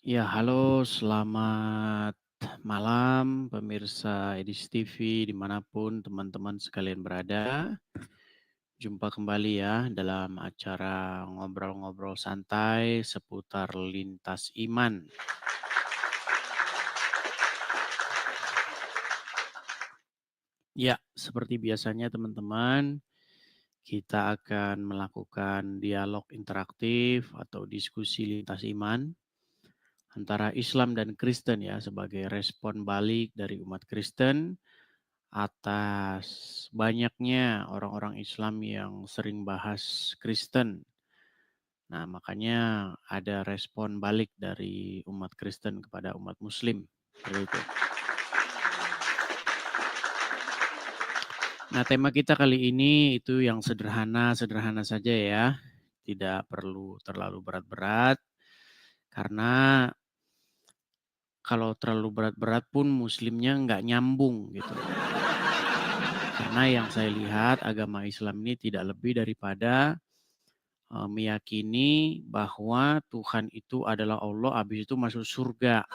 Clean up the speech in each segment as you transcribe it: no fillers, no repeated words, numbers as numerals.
Ya, halo, selamat malam pemirsa Edis TV dimanapun teman-teman sekalian berada. Jumpa kembali ya dalam acara ngobrol-ngobrol santai seputar lintas iman. Ya, seperti biasanya teman-teman, kita akan melakukan dialog interaktif atau diskusi lintas iman antara Islam dan Kristen ya sebagai respon balik dari umat Kristen atas banyaknya orang-orang Islam yang sering bahas Kristen. Nah, makanya ada respon balik dari umat Kristen kepada umat Muslim. Seperti itu. Nah, tema kita kali ini itu yang sederhana-sederhana saja ya. Tidak perlu terlalu berat-berat. Karena kalau terlalu berat-berat pun Muslimnya nggak nyambung gitu. Karena yang saya lihat agama Islam ini tidak lebih daripada meyakini bahwa Tuhan itu adalah Allah, habis itu masuk surga.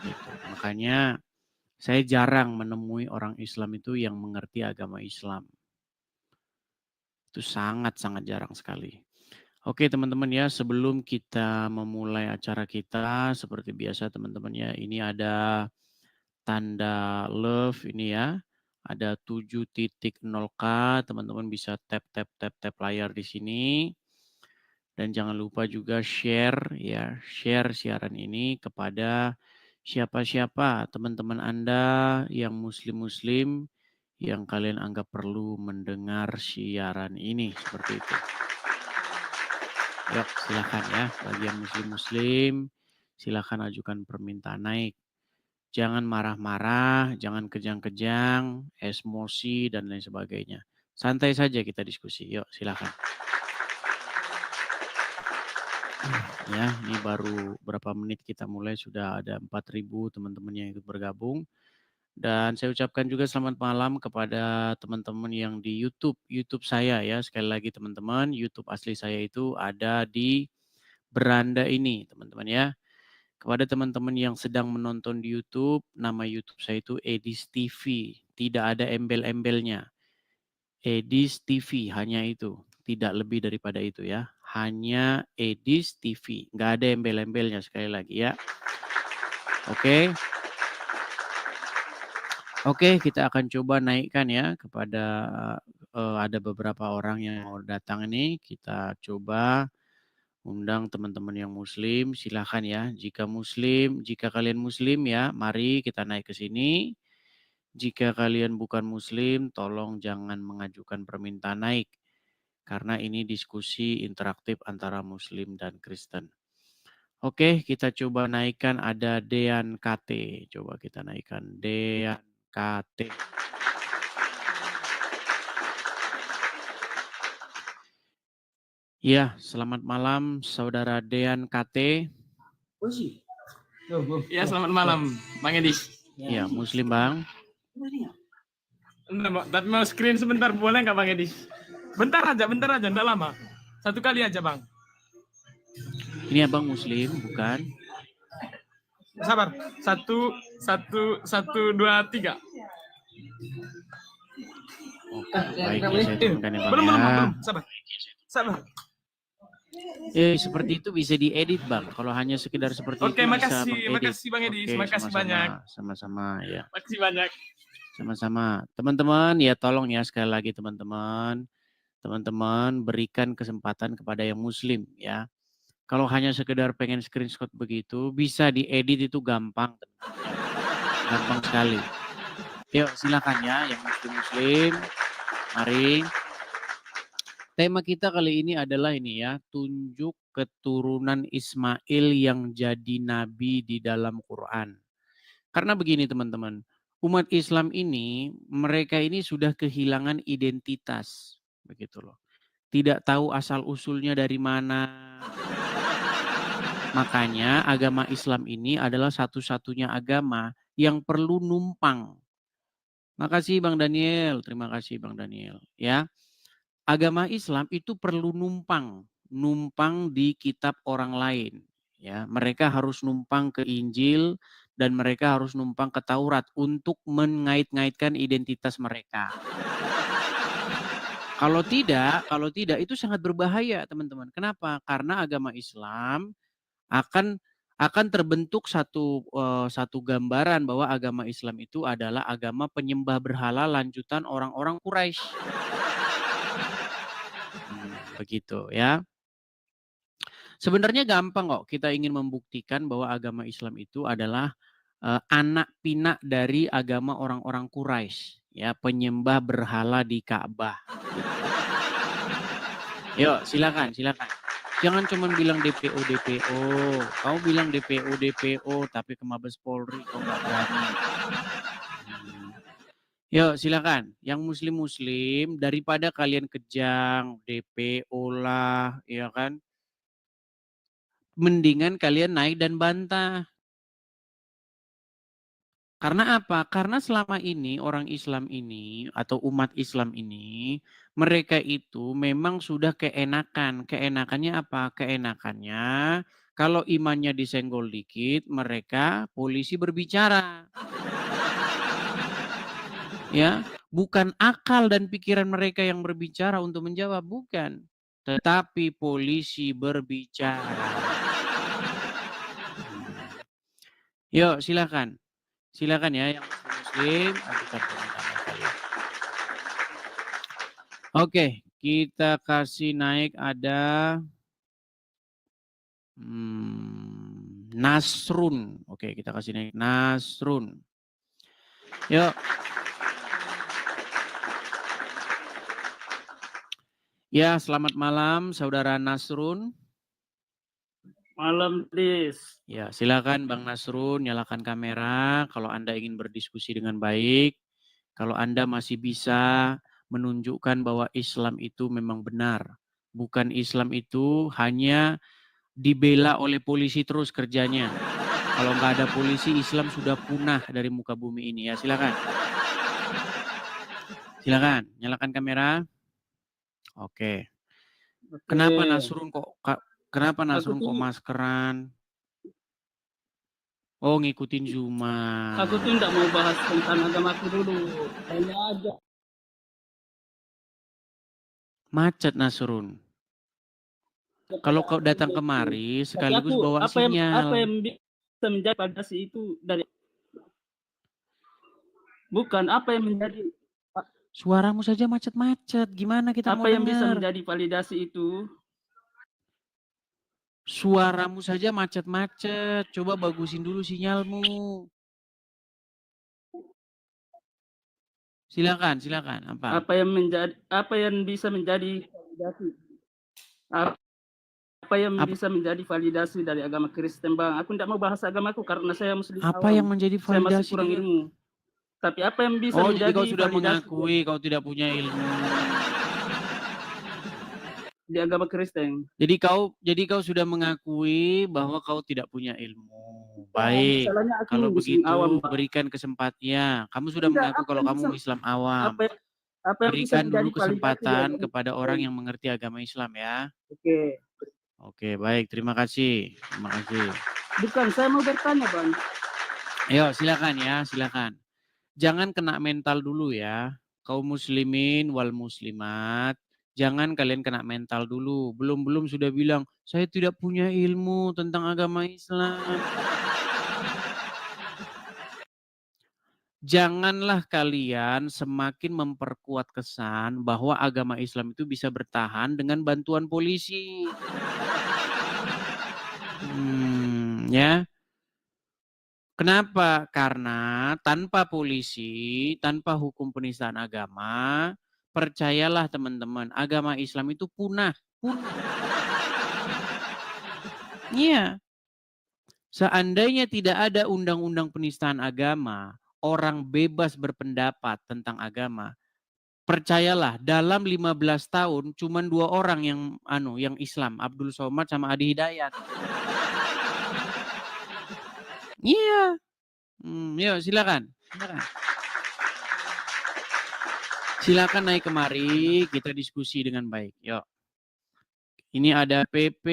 Gitu. Makanya saya jarang menemui orang Islam itu yang mengerti agama Islam. Itu sangat-sangat jarang sekali. Oke teman-teman ya, sebelum kita memulai acara kita, seperti biasa teman-teman ya, ini ada tanda love ini ya. Ada 7.0K, teman-teman bisa tap layar di sini. Dan jangan lupa juga share ya, share siaran ini kepada siapa-siapa teman-teman Anda yang muslim-muslim yang kalian anggap perlu mendengar siaran ini seperti itu. Yuk silakan ya, bagi yang muslim-muslim silakan ajukan permintaan naik. Jangan marah-marah, jangan kejang-kejang, emosi dan lain sebagainya. Santai saja kita diskusi. Yuk silakan. Ya, ini baru berapa menit kita mulai sudah ada 4.000 teman-teman yang ikut bergabung. Dan saya ucapkan juga selamat malam kepada teman-teman yang di YouTube saya ya. Sekali lagi teman-teman, YouTube asli saya itu ada di beranda ini, teman-teman ya. Kepada teman-teman yang sedang menonton di YouTube, nama YouTube saya itu Edis TV. Tidak ada embel-embelnya. Edis TV, hanya itu. Tidak lebih daripada itu ya. Hanya Edis TV. Nggak ada embel-embelnya sekali lagi ya. Oke. Oke, kita akan coba naikkan ya kepada ada beberapa orang yang mau datang ini. Kita coba undang teman-teman yang muslim. Silakan ya. Jika kalian muslim ya, mari kita naik ke sini. Jika kalian bukan muslim, tolong jangan mengajukan permintaan naik. Karena ini diskusi interaktif antara Muslim dan Kristen. Oke, kita coba naikkan ada Dean KT. Coba kita naikkan Dean KT. Ya, selamat malam Saudara Dean KT. Ya, selamat malam Bang Edi. Ya, Muslim Bang. Enggak, tapi mau screen sebentar, boleh nggak Bang Edi? Bentar aja, enggak lama. Satu kali aja Bang. Ini Abang Muslim, bukan? Sabar. Satu, dua, tiga. Oke, baik ya saya turunkan ya Bang belum, ya. belum. Sabar. Seperti itu bisa diedit Bang. Kalau hanya sekedar seperti itu bisa mengedit. Makasih Bang Edi, makasih banyak. Sama-sama ya. Makasih banyak. Sama-sama. Teman-teman ya tolong ya sekali lagi teman-teman. Teman-teman berikan kesempatan kepada yang muslim ya. Kalau hanya sekedar pengen screenshot begitu, bisa diedit itu gampang. Gampang sekali. Yuk silakan ya yang muslim-muslim. Mari. Tema kita kali ini adalah ini ya, tunjuk keturunan Ismail yang jadi nabi di dalam Quran. Karena begini teman-teman, umat Islam ini, mereka ini sudah kehilangan identitas. Begitu loh. Tidak tahu asal-usulnya dari mana. Makanya agama Islam ini adalah satu-satunya agama yang perlu numpang. Makasih Bang Daniel, terima kasih Bang Daniel. Ya, agama Islam itu perlu numpang di kitab orang lain. Ya, mereka harus numpang ke Injil dan mereka harus numpang ke Taurat untuk mengait-ngaitkan identitas mereka. Kalau tidak itu sangat berbahaya, teman-teman. Kenapa? Karena agama Islam akan terbentuk satu gambaran bahwa agama Islam itu adalah agama penyembah berhala lanjutan orang-orang Quraisy. Begitu ya. Sebenarnya gampang kok kita ingin membuktikan bahwa agama Islam itu adalah anak pinak dari agama orang-orang Quraisy, ya, penyembah berhala di Ka'bah. Yuk, silakan. Jangan cuma bilang DPO. Kamu bilang DPO, tapi ke Mabes Polri kau nggak berani. Yuk, silakan. Yang muslim daripada kalian kejang, DPO lah, ya kan? Mendingan kalian naik dan bantah. Karena apa? Karena selama ini orang Islam ini atau umat Islam ini, mereka itu memang sudah keenakan. Keenakannya apa? Keenakannya kalau imannya disenggol dikit, mereka polisi berbicara. Ya, bukan akal dan pikiran mereka yang berbicara untuk menjawab, bukan. Tetapi polisi berbicara. Yuk, silakan. Silakan ya yang muslim ajukan permintaan kalian. Oke, kita kasih naik ada Nasrun. Oke, kita kasih naik Nasrun. Yuk. Ya, selamat malam saudara Nasrun. Malam, Dis. Ya, silakan Bang Nasrun, nyalakan kamera kalau Anda ingin berdiskusi dengan baik. Kalau Anda masih bisa menunjukkan bahwa Islam itu memang benar. Bukan Islam itu hanya dibela oleh polisi terus kerjanya. Kalau nggak ada polisi, Islam sudah punah dari muka bumi ini ya. Silakan. Silakan, nyalakan kamera. Oke. Kenapa Nasrun kok maskeran? Oh, ngikutin Zuma. Aku tuh tidak mau bahas tentang agamaku dulu. Hanya aja. Macet Nasrun. Kalau kau datang kemari sekaligus bawa sinyal. Apa yang bisa menjadi validasi itu dari bukan apa yang menjadi Suaramu saja macet-macet. Gimana kita mau apa yang bisa dengar? menjadi validasi itu? Suaramu saja macet-macet. Coba bagusin dulu sinyalmu. Silakan. Apa yang bisa menjadi validasi? Apa yang bisa menjadi validasi dari agama Kristen, Bang? Aku tidak mau bahas agamaku karena saya muslim Apa awam. yang menjadi Saya masih validasi? kurang ilmu. Tapi apa yang bisa Oh, menjadi jadi kau sudah validasi mengakui kau tidak punya ilmu. di agama Kristen? Jadi kau sudah mengakui bahwa kau tidak punya ilmu. Baik. Masalahnya aku Kalau muslim begitu awam, Pak. berikan kesempatannya. Kamu sudah Tidak, mengaku kalau kamu Islam awam. Apa yang bisa Berikan menjadi dulu kesempatan validasi kepada orang yang mengerti agama Islam ya. Oke. Oke, baik. Terima kasih. Bukan, saya mau bertanya, Bang. Ayo, silakan ya, silakan. Jangan kena mental dulu ya. Kaum muslimin wal muslimat, jangan kalian kena mental dulu. Belum sudah bilang, saya tidak punya ilmu tentang agama Islam. Janganlah kalian semakin memperkuat kesan bahwa agama Islam itu bisa bertahan dengan bantuan polisi. Ya. Kenapa? Karena tanpa polisi, tanpa hukum penistaan agama, percayalah teman-teman, agama Islam itu punah. Iya. Seandainya tidak ada undang-undang penistaan agama, orang bebas berpendapat tentang agama, percayalah dalam 15 tahun cuma 2 orang yang Islam, Abdul Somad sama Adi Hidayat. Iya. Yuk silakan. Silakan naik kemari, kita diskusi dengan baik. Yuk. Ini ada PP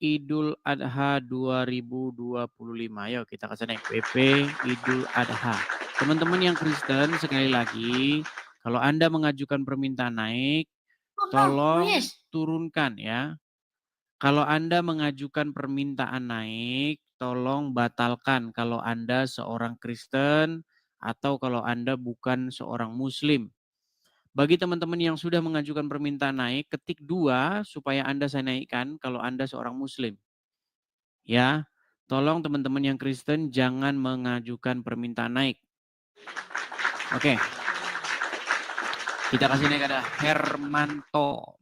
Idul Adha 2025. Ayo kita ke sana. PP Idul Adha. Teman-teman yang Kristen, sekali lagi, kalau Anda mengajukan permintaan naik, tolong turunkan ya. Kalau Anda mengajukan permintaan naik, tolong batalkan kalau Anda seorang Kristen atau kalau Anda bukan seorang Muslim. Bagi teman-teman yang sudah mengajukan permintaan naik, ketik 2 supaya Anda saya naikkan kalau Anda seorang Muslim. Ya, tolong teman-teman yang Kristen jangan mengajukan permintaan naik. Oke. Kita kasih naik ada Hermanto.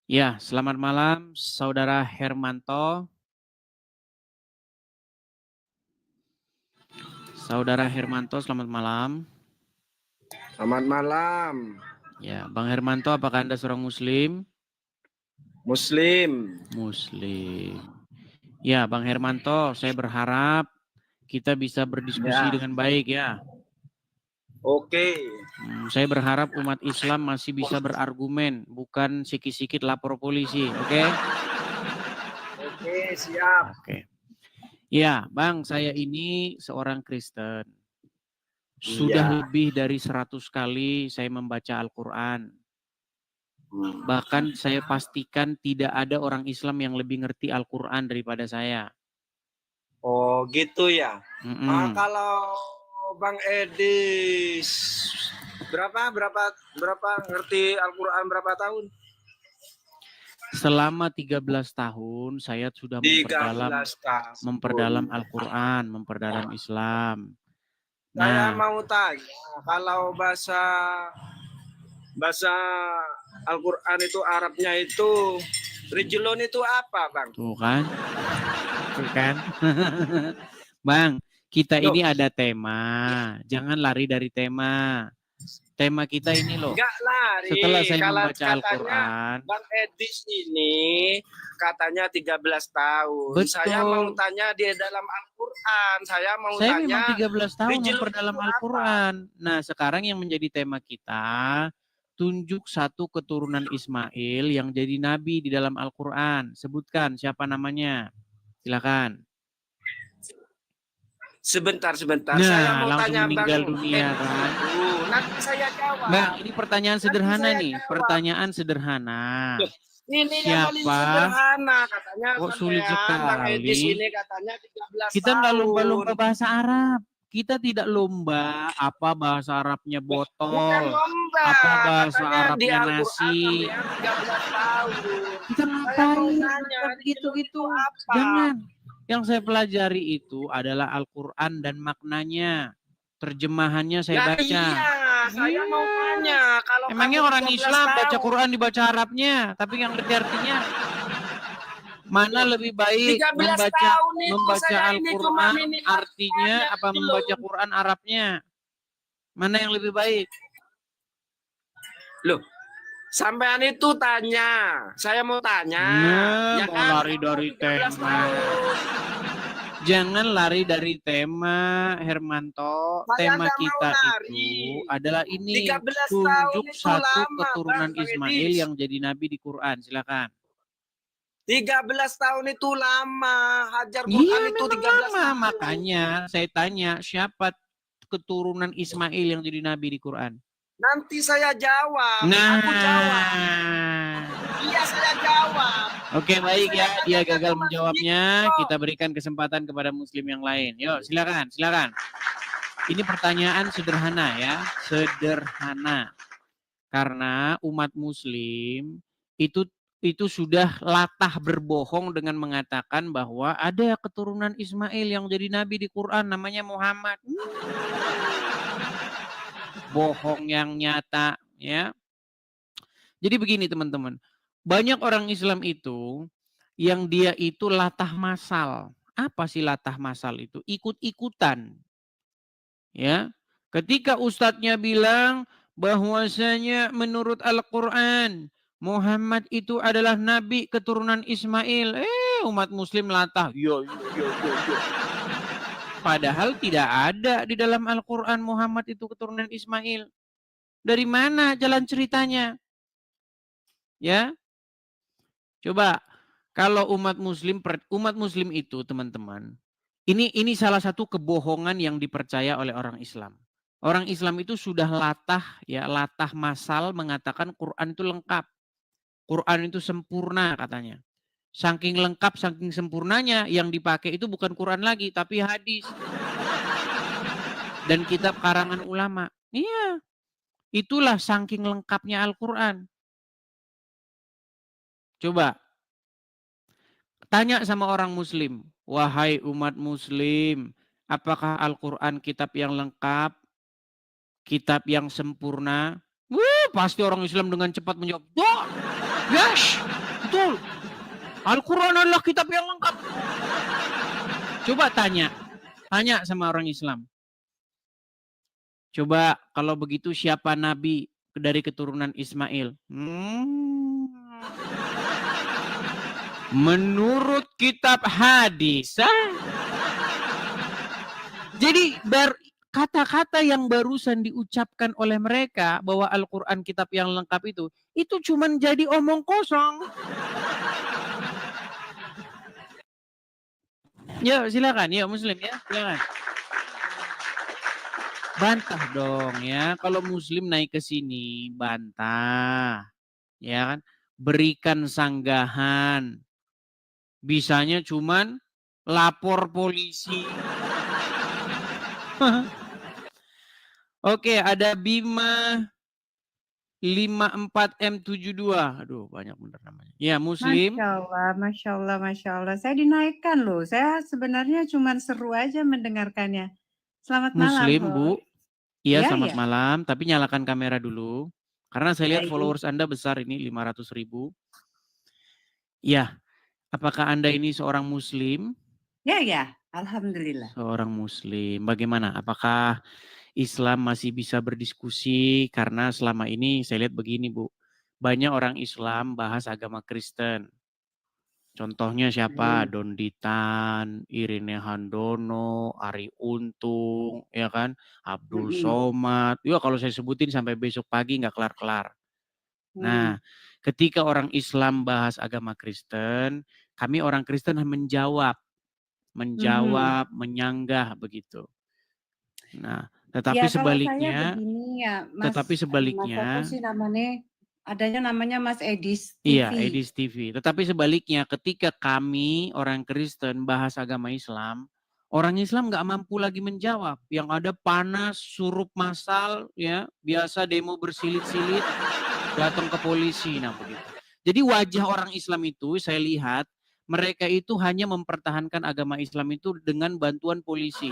Ya, selamat malam Saudara Hermanto. Saudara Hermanto, selamat malam. Selamat malam. Ya, Bang Hermanto, apakah Anda seorang Muslim? Muslim. Muslim. Ya, Bang Hermanto, saya berharap kita bisa berdiskusi dengan baik ya. Oke. Saya berharap umat Islam masih bisa berargumen, bukan sikit-sikit lapor polisi, oke? Oke, siap. Oke. Ya, Bang, saya ini seorang Kristen. Sudah lebih dari 100 kali saya membaca Al-Quran. Bahkan saya pastikan tidak ada orang Islam yang lebih ngerti Al-Quran daripada saya. Oh, gitu ya. Kalau Bang Edis berapa ngerti Al-Quran berapa tahun? Selama 13 tahun saya sudah memperdalam Al-Quran, memperdalam Islam. Saya mau tanya, kalau bahasa Al-Quran itu Arabnya itu Rijlun itu apa, Bang? Tuh kan? Tuh kan? Bang, kita ini ada tema. Jangan lari dari tema. Tema kita ini loh. Enggak lari. Setelah saya kalau membaca Al-Quran. Bang Edis ini katanya 13 tahun. Betul. Saya mau tanya dia dalam Al-Quran. Saya tanya. Memang 13 tahun memperdalam Al-Quran. Nah, sekarang yang menjadi tema kita, tunjuk satu keturunan Ismail yang jadi nabi di dalam Al-Quran. Sebutkan siapa namanya. Silakan. Sebentar. Nah, saya mau langsung tanya meninggal Bang dunia kan. Nanti saya jawab. Bang, ini pertanyaan sederhana nih. Pertanyaan sederhana. Ini siapa? Yang paling sederhana katanya. Kok sulit sekali? Bang Edis ini katanya 13 kita nggak lomba-lomba bahasa Arab. Kita tidak lomba apa bahasa Arabnya botol, lomba, apa bahasa Arabnya nasi. 13 tahun. Kita ngapain gitu-gitu? Jangan. Yang saya pelajari itu adalah Al-Quran dan maknanya. Terjemahannya saya baca. Iya, saya mau tanya. Kalau emangnya orang Islam baca Quran dibaca Arabnya, tapi yang ngerti artinya mana lebih baik membaca Al-Quran artinya apa membaca Quran Arabnya? Mana yang lebih baik? Loh, sampean itu tanya. Saya mau tanya. Nah, mau lari dari tema. Jangan lari dari tema, Hermanto. Tema kita itu adalah ini. Tunjuk satu keturunan Ismail yang jadi nabi di Quran. Silakan. 13 tahun itu lama. Hajar Quran itu 13 tahun. Makanya saya tanya, siapa keturunan Ismail yang jadi nabi di Quran? Nanti saya jawab. Aku jawab. Iya, saya jawab. Oke, baik ya. Dia gagal menjawabnya. Kita berikan kesempatan kepada Muslim yang lain. Yuk, silakan. Ini pertanyaan sederhana ya. Sederhana. Karena umat Muslim itu sudah latah berbohong dengan mengatakan bahwa ada keturunan Ismail yang jadi nabi di Quran namanya Muhammad. Bohong yang nyata ya. Jadi begini teman-teman, banyak orang Islam itu yang dia itu latah masal. Apa sih latah masal itu? Ikut-ikutan. Ya. Ketika ustadznya bilang bahwasanya menurut Al-Qur'an Muhammad itu adalah nabi keturunan Ismail. Umat muslim latah. Yo. Padahal tidak ada di dalam Al-Quran Muhammad itu keturunan Ismail. Dari mana jalan ceritanya? Ya, Coba kalau umat muslim itu teman-teman, ini salah satu kebohongan yang dipercaya oleh orang Islam. Orang Islam itu sudah latah masal mengatakan Quran itu lengkap. Quran itu sempurna katanya. Saking lengkap, saking sempurnanya yang dipakai itu bukan Quran lagi tapi hadis. Dan kitab karangan ulama. Iya. Itulah saking lengkapnya Al-Quran. Coba tanya sama orang muslim. Wahai umat muslim, apakah Al-Quran kitab yang lengkap? Kitab yang sempurna? Pasti orang Islam dengan cepat menjawab, yes, betul. Al-Quran adalah kitab yang lengkap. Coba tanya sama orang Islam. Coba kalau begitu siapa nabi dari keturunan Ismail? Menurut kitab hadis. Jadi kata-kata yang barusan diucapkan oleh mereka bahwa Al-Quran kitab yang lengkap itu cuma jadi omong kosong. Yuk silakan, yuk muslim ya, silakan. Bantah dong ya, kalau muslim naik ke sini bantah, ya kan? Berikan sanggahan, bisanya cuman lapor polisi. Oke, ada Bima 54M72. Aduh, banyak bener namanya. Ya, muslim. Masya Allah. Saya dinaikkan loh. Saya sebenarnya cuma seru aja mendengarkannya. Selamat Muslim, malam, Bu. Iya, Ya, selamat ya. malam. Tapi nyalakan kamera dulu. Karena saya lihat Baik. followers Anda besar ini, 500.000. Ya, apakah Anda ini seorang muslim? Ya. Alhamdulillah. Seorang muslim. Bagaimana? Apakah Islam masih bisa berdiskusi? Karena selama ini saya lihat begini, Bu. Banyak orang Islam bahas agama Kristen. Contohnya siapa? Donditan, Irene Handono, Ari Untung, ya kan? Abdul Somad. Ya kalau saya sebutin sampai besok pagi nggak kelar-kelar. Nah, ketika orang Islam bahas agama Kristen, kami orang Kristen menjawab, menyanggah begitu. Nah, tetapi Ya, kalau saya sebaliknya, begini ya, Mas. tetapi sebaliknya, Mas apa sih namanya Mas Edis TV. iya, Edis TV. Tetapi sebaliknya, ketika kami orang Kristen bahas agama Islam, orang Islam nggak mampu lagi menjawab. Yang ada panas, surup massal, ya, biasa demo bersilit-silit, datang ke polisi, nah begitu. Jadi wajah orang Islam itu saya lihat mereka itu hanya mempertahankan agama Islam itu dengan bantuan polisi.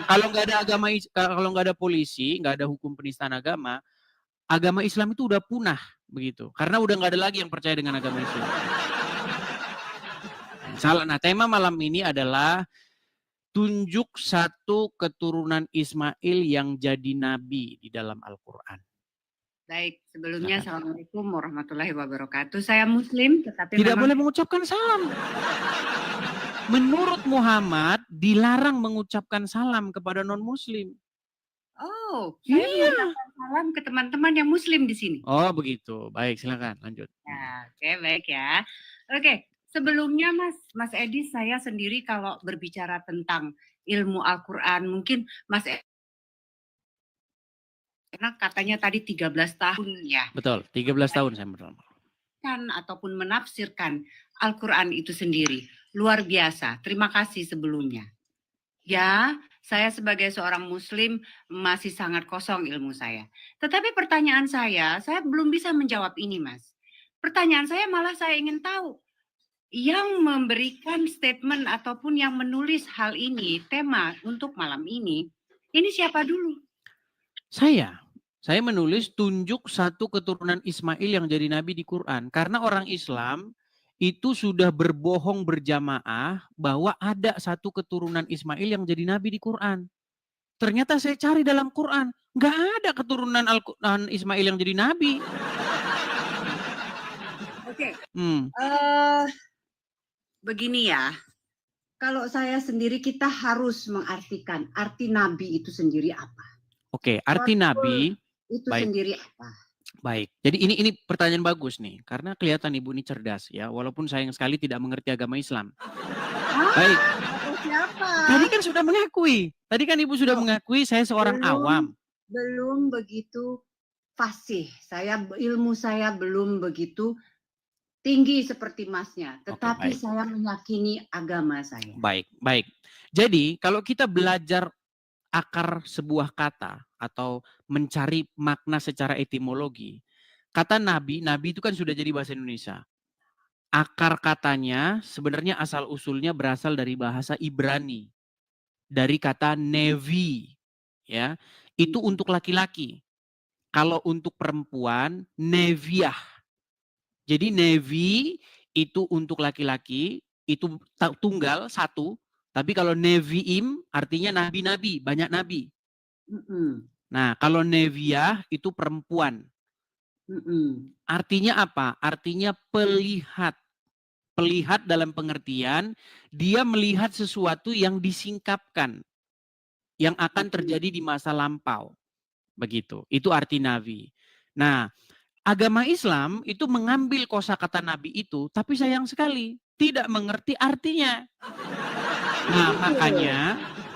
Kalau nggak ada polisi, nggak ada hukum penistaan agama Islam itu udah punah begitu. Karena udah nggak ada lagi yang percaya dengan agama Islam. Nah, tema malam ini adalah tunjuk satu keturunan Ismail yang jadi nabi di dalam Al-Quran. Baik, sebelumnya Assalamualaikum warahmatullahi wabarakatuh. Saya muslim tetapi tidak boleh mengucapkan salam. Menurut Muhammad dilarang mengucapkan salam kepada non-muslim. Oh, saya mengucapkan salam ke teman-teman yang muslim di sini. Oh, begitu. Baik, silakan lanjut. Nah, oke, baik ya. Oke, sebelumnya Mas Edi, saya sendiri kalau berbicara tentang ilmu Al-Quran, mungkin Mas Edi, karena katanya tadi 13 tahun ya. Betul, 13 tahun saya berlama. Ataupun menafsirkan Al-Quran itu sendiri. Luar biasa. Terima kasih sebelumnya. Ya, saya sebagai seorang muslim masih sangat kosong ilmu saya. Tetapi pertanyaan saya belum bisa menjawab ini, Mas. Pertanyaan saya malah saya ingin tahu. Yang memberikan statement ataupun yang menulis hal ini, tema untuk malam ini siapa dulu? Saya menulis tunjuk satu keturunan Ismail yang jadi nabi di Quran. Karena orang Islam itu sudah berbohong berjamaah bahwa ada satu keturunan Ismail yang jadi nabi di Quran. Ternyata saya cari dalam Quran, nggak ada keturunan Ismail yang jadi nabi. Oke. Begini ya, kalau saya sendiri kita harus mengartikan arti nabi itu sendiri apa. Oke, arti nabi itu sendiri apa? Baik. Jadi ini pertanyaan bagus nih, karena kelihatan Ibu ini cerdas ya, walaupun sayang sekali tidak mengerti agama Islam. Baik. Atau siapa? Tadi kan sudah mengakui. Tadi kan Ibu sudah Oh, mengakui saya seorang awam. Belum begitu fasih. Ilmu saya belum begitu tinggi seperti Masnya, tetapi baik. saya meyakini agama saya. Baik, baik. Jadi kalau kita belajar akar sebuah kata atau mencari makna secara etimologi, kata nabi itu kan sudah jadi bahasa Indonesia. Akar katanya sebenarnya asal usulnya berasal dari bahasa Ibrani, dari kata nevi, ya. Itu untuk laki-laki. Kalau untuk perempuan, neviah. Jadi nevi itu untuk laki-laki, itu tunggal satu. Tapi kalau neviim artinya nabi-nabi, banyak nabi. Nah, kalau neviah itu perempuan. Artinya apa? Artinya pelihat. Pelihat dalam pengertian dia melihat sesuatu yang disingkapkan, yang akan terjadi di masa lampau. Begitu. Itu arti nabi. Nah, agama Islam itu mengambil kosakata nabi itu, tapi sayang sekali tidak mengerti artinya. Nah,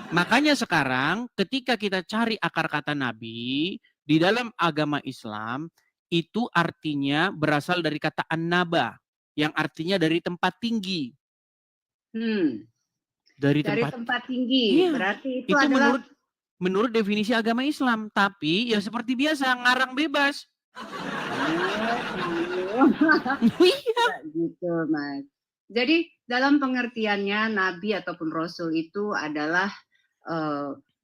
makanya sekarang ketika kita cari akar kata nabi di dalam agama Islam itu artinya berasal dari kata an-naba yang artinya dari tempat tinggi. Dari tempat tinggi. Iya, Berarti itu adalah menurut definisi agama Islam, tapi ya seperti biasa ngarang bebas. Iya. Gitu, Mas. Jadi dalam pengertiannya nabi ataupun rasul itu adalah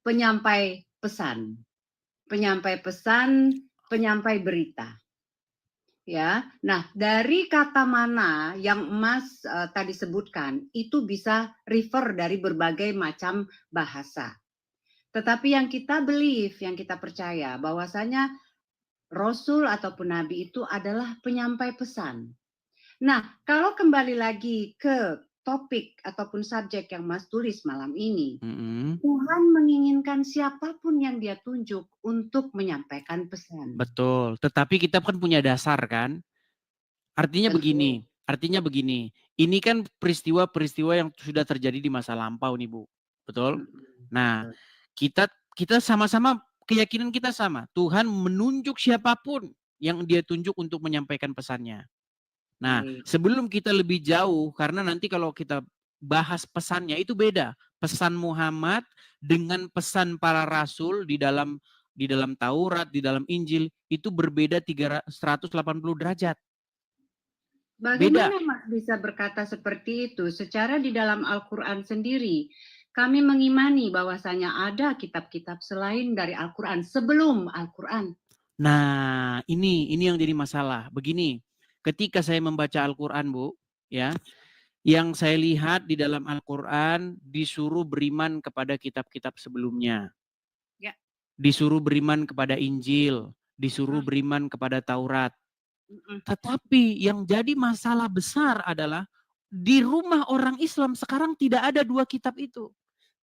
penyampai pesan, penyampai berita. Ya. Nah, dari kata mana yang Mas tadi sebutkan itu bisa refer dari berbagai macam bahasa. Tetapi yang kita believe, yang kita percaya bahwasanya rasul ataupun nabi itu adalah penyampai pesan. Nah, kalau kembali lagi ke topik ataupun subjek yang Mas tulis malam ini, Tuhan menginginkan siapapun yang Dia tunjuk untuk menyampaikan pesan. Betul, tetapi kita kan punya dasar kan? Artinya begini, ini kan peristiwa-peristiwa yang sudah terjadi di masa lampau nih Bu, betul? Nah, kita sama-sama, keyakinan kita sama, Tuhan menunjuk siapapun yang Dia tunjuk untuk menyampaikan pesannya. Nah, sebelum kita lebih jauh, karena nanti kalau kita bahas pesannya itu beda. Pesan Muhammad dengan pesan para rasul di dalam Taurat, di dalam Injil itu berbeda 180 derajat. Bagaimana Mas bisa berkata seperti itu? Secara di dalam Al-Quran sendiri, kami mengimani bahwasanya ada kitab-kitab selain dari Al-Quran sebelum Al-Quran. Nah, ini yang jadi masalah. Begini, ketika saya membaca Al-Quran, Bu, ya, yang saya lihat di dalam Al-Quran disuruh beriman kepada kitab-kitab sebelumnya. Ya. Disuruh beriman kepada Injil, disuruh beriman kepada Taurat. Tetapi yang jadi masalah besar adalah di rumah orang Islam sekarang tidak ada dua kitab itu.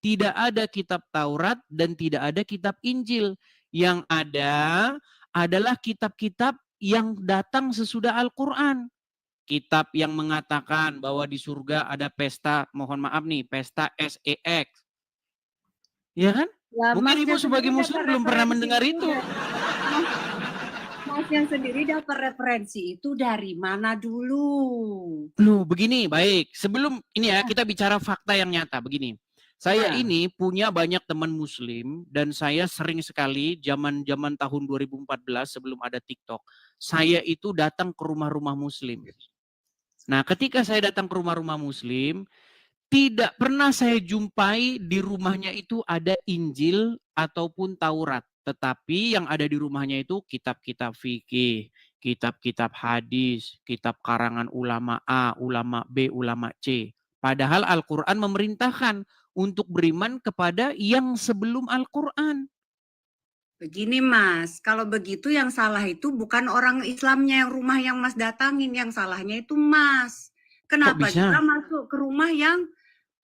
Tidak ada kitab Taurat dan tidak ada kitab Injil. Yang ada adalah kitab-kitab yang datang sesudah Al-Quran. Kitab yang mengatakan bahwa di surga ada pesta, mohon maaf nih, pesta SEX. Ya kan? Ya, mungkin Ibu sebagai Muslim belum pernah mendengar itu. Mas yang sendiri dapat referensi itu dari mana dulu? Loh, begini, baik. Sebelum ini ya, kita bicara fakta yang nyata. Begini, saya ini punya banyak teman Muslim dan saya sering sekali zaman tahun 2014 sebelum ada TikTok, saya itu datang ke rumah-rumah Muslim. Nah, ketika saya datang ke rumah-rumah Muslim, tidak pernah saya jumpai di rumahnya itu ada Injil ataupun Taurat. Tetapi yang ada di rumahnya itu kitab-kitab fikih, kitab-kitab hadis, kitab karangan ulama A, ulama B, ulama C. Padahal Al-Quran memerintahkan untuk beriman kepada yang sebelum Al-Quran. Begini Mas, kalau begitu yang salah itu bukan orang Islamnya yang rumah yang Mas datangin, yang salahnya itu Mas. Kenapa kita masuk ke rumah yang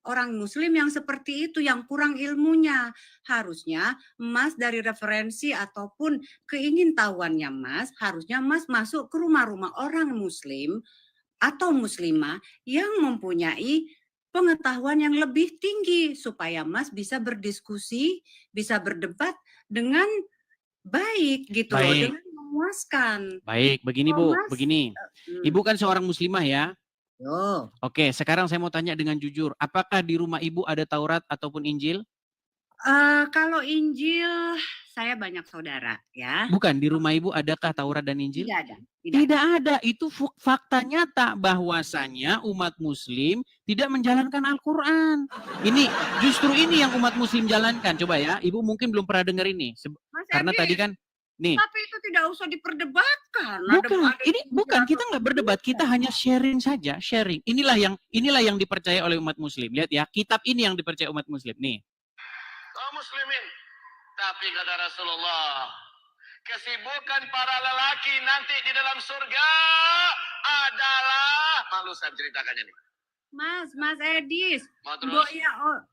orang muslim yang seperti itu, yang kurang ilmunya. Harusnya Mas dari referensi ataupun keingintahuannya Mas, harusnya Mas masuk ke rumah-rumah orang muslim atau muslimah yang mempunyai pengetahuan yang lebih tinggi supaya Mas bisa berdiskusi, bisa berdebat dengan baik gitu loh, Baik. dengan memuaskan. Baik, begini Oh, Bu, Mas, begini. Hmm. Ibu kan seorang muslimah ya. Yo. Oke, sekarang saya mau tanya dengan jujur. Apakah di rumah Ibu ada Taurat ataupun Injil? Kalau Injil, saya banyak saudara ya. Bukan, di rumah Ibu adakah Taurat dan Injil? Tidak ada. Tidak ada. Itu fakta nyata bahwasanya umat muslim tidak menjalankan Al-Quran. Justru ini yang umat muslim jalankan. Coba ya, Ibu mungkin belum pernah dengar ini. Mas Karena Edi, tadi kan, nih. tapi itu tidak usah diperdebatkan. Bukan, kita nggak berdebat, kita hanya sharing saja, sharing. Inilah yang dipercaya oleh umat muslim. Lihat ya, kitab ini yang dipercaya umat muslim. Nih. Kaum muslimin, tapi kata Rasulullah, kesibukan para lelaki nanti di dalam surga adalah, malu saya ceritakannya nih. Mas Edis, Mau terus? mbok ya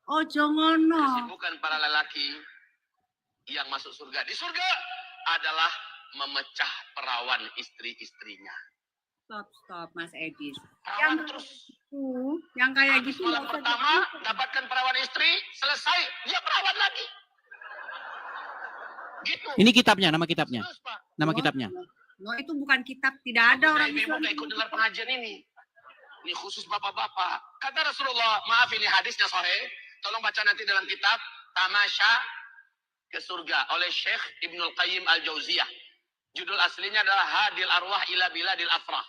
ojo ngono. Kesibukan para lelaki yang masuk surga di surga adalah memecah perawan istri-istrinya. Stop Mas Edis. Perawan terus. Yang kayak Habis gitu malam nggak usah pertama dilakukan. dapatkan perawan istri, selesai dia perawan lagi. Gitu. Ini kitabnya, nama kitabnya. Terus, Pak. Nama kitabnya. No, itu bukan kitab, tidak ada orang Ibu Islam. nggak ikut dengar pengajian ini. Ini khusus bapak-bapak. Kata Rasulullah, maaf ini hadisnya sahih. Tolong baca nanti dalam kitab Tamasya ke Surga oleh Syekh Ibnul Qayyim Al-Jauziyah. Judul aslinya adalah Hadil Arwah ila Biladil Afrah.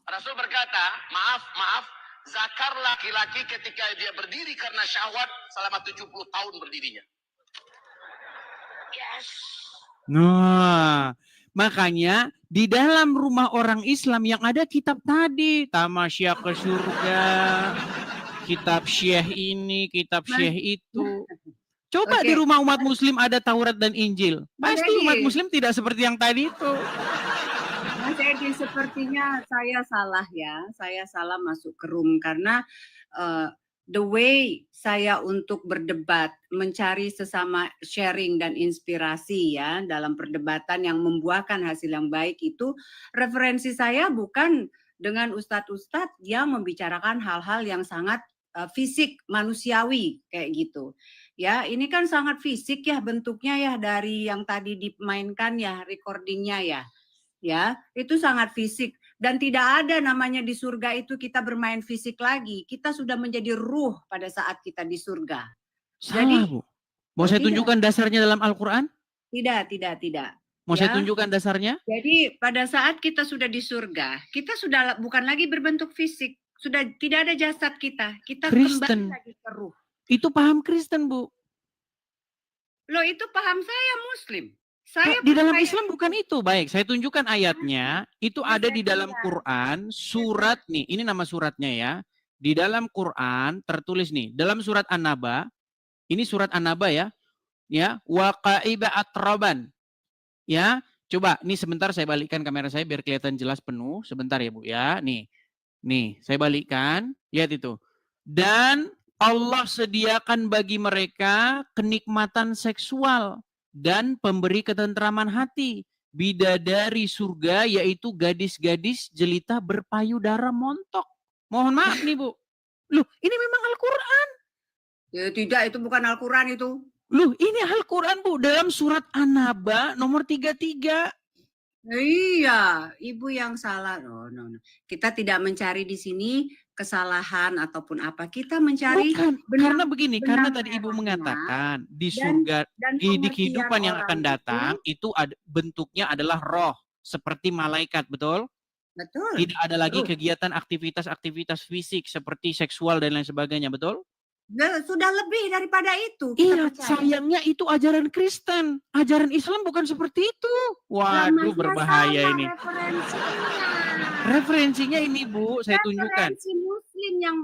Rasul berkata, maaf, zakar laki-laki ketika dia berdiri karena syahwat selama 70 tahun berdirinya. Yes. Nah, makanya di dalam rumah orang Islam yang ada kitab tadi, Tamasya ke Surga, kitab Syekh ini, kitab Syekh itu. Coba Oke. di rumah umat muslim ada Taurat dan Injil. Pasti Mas umat Edi. muslim tidak seperti yang tadi itu. Mas Edi, sepertinya saya salah ya. Saya salah masuk ke room karena the way saya untuk berdebat, mencari sesama sharing dan inspirasi ya dalam perdebatan yang membuahkan hasil yang baik itu, referensi saya bukan dengan ustadz-ustadz yang membicarakan hal-hal yang sangat fisik manusiawi kayak gitu. Ya, ini kan sangat fisik ya bentuknya ya dari yang tadi dimainkan ya recordingnya ya. Ya, itu sangat fisik dan tidak ada namanya di surga itu kita bermain fisik lagi. Kita sudah menjadi ruh pada saat kita di surga. Salah, Bu. Mau saya Tidak. tunjukkan dasarnya dalam Al-Quran? Tidak. Mau saya Ya. tunjukkan dasarnya? Jadi pada saat kita sudah di surga, kita sudah bukan lagi berbentuk fisik, sudah tidak ada jasad kita. Kita Kristen. kembali lagi ke ruh. Itu paham Kristen, Bu. Loh, itu paham saya Muslim. Saya Di dalam percaya- Islam bukan itu. Baik, saya tunjukkan ayatnya. Itu ada di dalam Quran, surat nih. Ini nama suratnya ya. Di dalam Quran tertulis nih, dalam surat An-Naba. Ini surat An-Naba ya. Ya, waqaiba atraban. Ya, coba nih sebentar saya balikkan kamera saya biar kelihatan jelas penuh. Sebentar ya, Bu ya. Nih, saya balikkan. Lihat itu. Dan Allah sediakan bagi mereka kenikmatan seksual dan pemberi ketentraman hati. Bidadari surga yaitu gadis-gadis jelita berpayudara montok. Mohon maaf nih Bu. Loh, ini memang Al-Quran. Ya, tidak, itu bukan Al-Quran itu. Loh, ini Al-Quran Bu. Dalam surat An-Naba nomor 33. Iya, ibu yang salah. No. Kita tidak mencari di sini kesalahan ataupun apa. Kita mencari Bukan, karena begini, karena tadi Ibu benang mengatakan di dan- surga, dan di pengertian kehidupan yang orang akan datang, itu bentuknya adalah roh, seperti malaikat, betul? Betul. Tidak ada lagi Betul. kegiatan aktivitas fisik seperti seksual dan lain sebagainya, betul? Sudah lebih daripada itu. Kita Iya, percaya. sayangnya itu ajaran Kristen. Ajaran Islam bukan seperti itu. Lah, Waduh, Mas, berbahaya sama ini. referensinya. Referensinya ini, Bu, saya tunjukkan. Referensi Muslim mungkin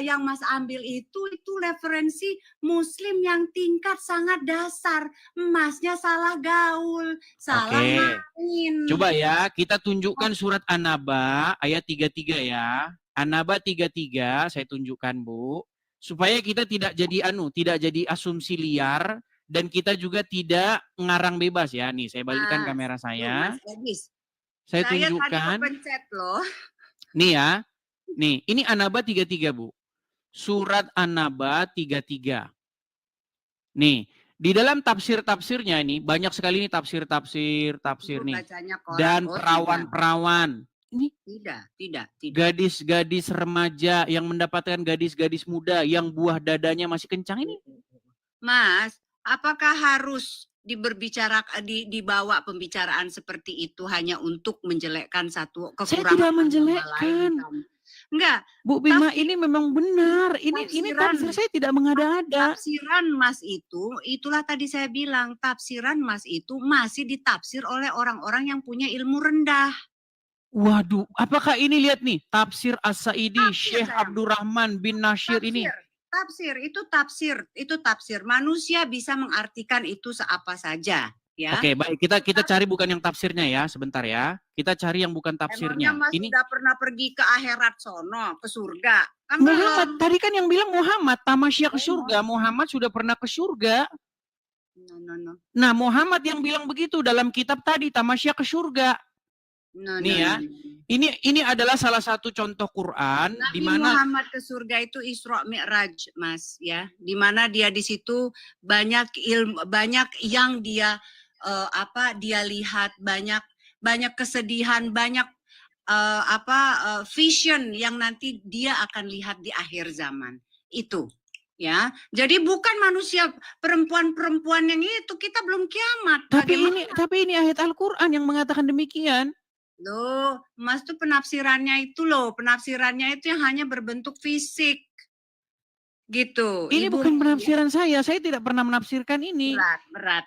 yang Mas ambil itu referensi Muslim yang tingkat sangat dasar. Masnya salah gaul, salah Oke. main. Coba ya, kita tunjukkan surat An-Naba ayat 33 ya. An-Naba 33 saya tunjukkan, Bu. Supaya kita tidak jadi asumsi liar dan kita juga tidak ngarang bebas ya. Nih, saya balikkan kamera saya. Mas Edis, Saya tadi tunjukkan. kepencet loh. Nih ya. Nih, ini An-Naba 33, Bu. Surat An-Naba 33. Nih, di dalam tafsir-tafsirnya ini banyak sekali nih tafsir nih. Bacanya Quran. Dan Oh, perawan-perawan. Ini tidak. gadis-gadis remaja yang mendapatkan gadis-gadis muda yang buah dadanya masih kencang ini. Mas, apakah harus dibawa pembicaraan seperti itu hanya untuk menjelekkan satu kekurangan? Saya tidak agama menjelekkan. lain? Enggak, Bu Bima, ini memang benar. Ini tafsir saya tidak mengada-ada. tafsiran Mas itulah tadi saya bilang, tafsiran Mas itu masih ditafsir oleh orang-orang yang punya ilmu rendah. Waduh, apakah ini lihat nih tafsir As-Sa'idi, Tafsir, Syekh sayang. Abdurrahman bin Nasyir ini. Itu tafsir. Manusia bisa mengartikan itu seapa saja, ya. Oke, baik, kita cari bukan yang tafsirnya ya, sebentar ya. Kita cari yang bukan tafsirnya. Emangnya Mas Ini sudah pernah pergi ke akhirat sono, ke surga? Kan belum. Muhammad, tadi kan yang bilang Muhammad, tamasya ke surga. Muhammad sudah pernah ke surga. No. Nah, Muhammad yang bilang begitu dalam kitab tadi, tamasya ke surga. Nih ya. Ini adalah salah satu contoh Quran di Nabi mana Muhammad ke surga itu Isra Mi'raj, Mas, ya. Di mana dia di situ banyak ilmu, banyak yang dia dia lihat, banyak kesedihan, banyak vision yang nanti dia akan lihat di akhir zaman. Itu. Ya, jadi bukan manusia perempuan-perempuan yang itu, kita belum kiamat. tapi ini ayat Al-Qur'an yang mengatakan demikian. Loh, Mas tuh penafsirannya itu yang hanya berbentuk fisik. Gitu. Ini Ibu bukan penafsiran saya tidak pernah menafsirkan ini. berat.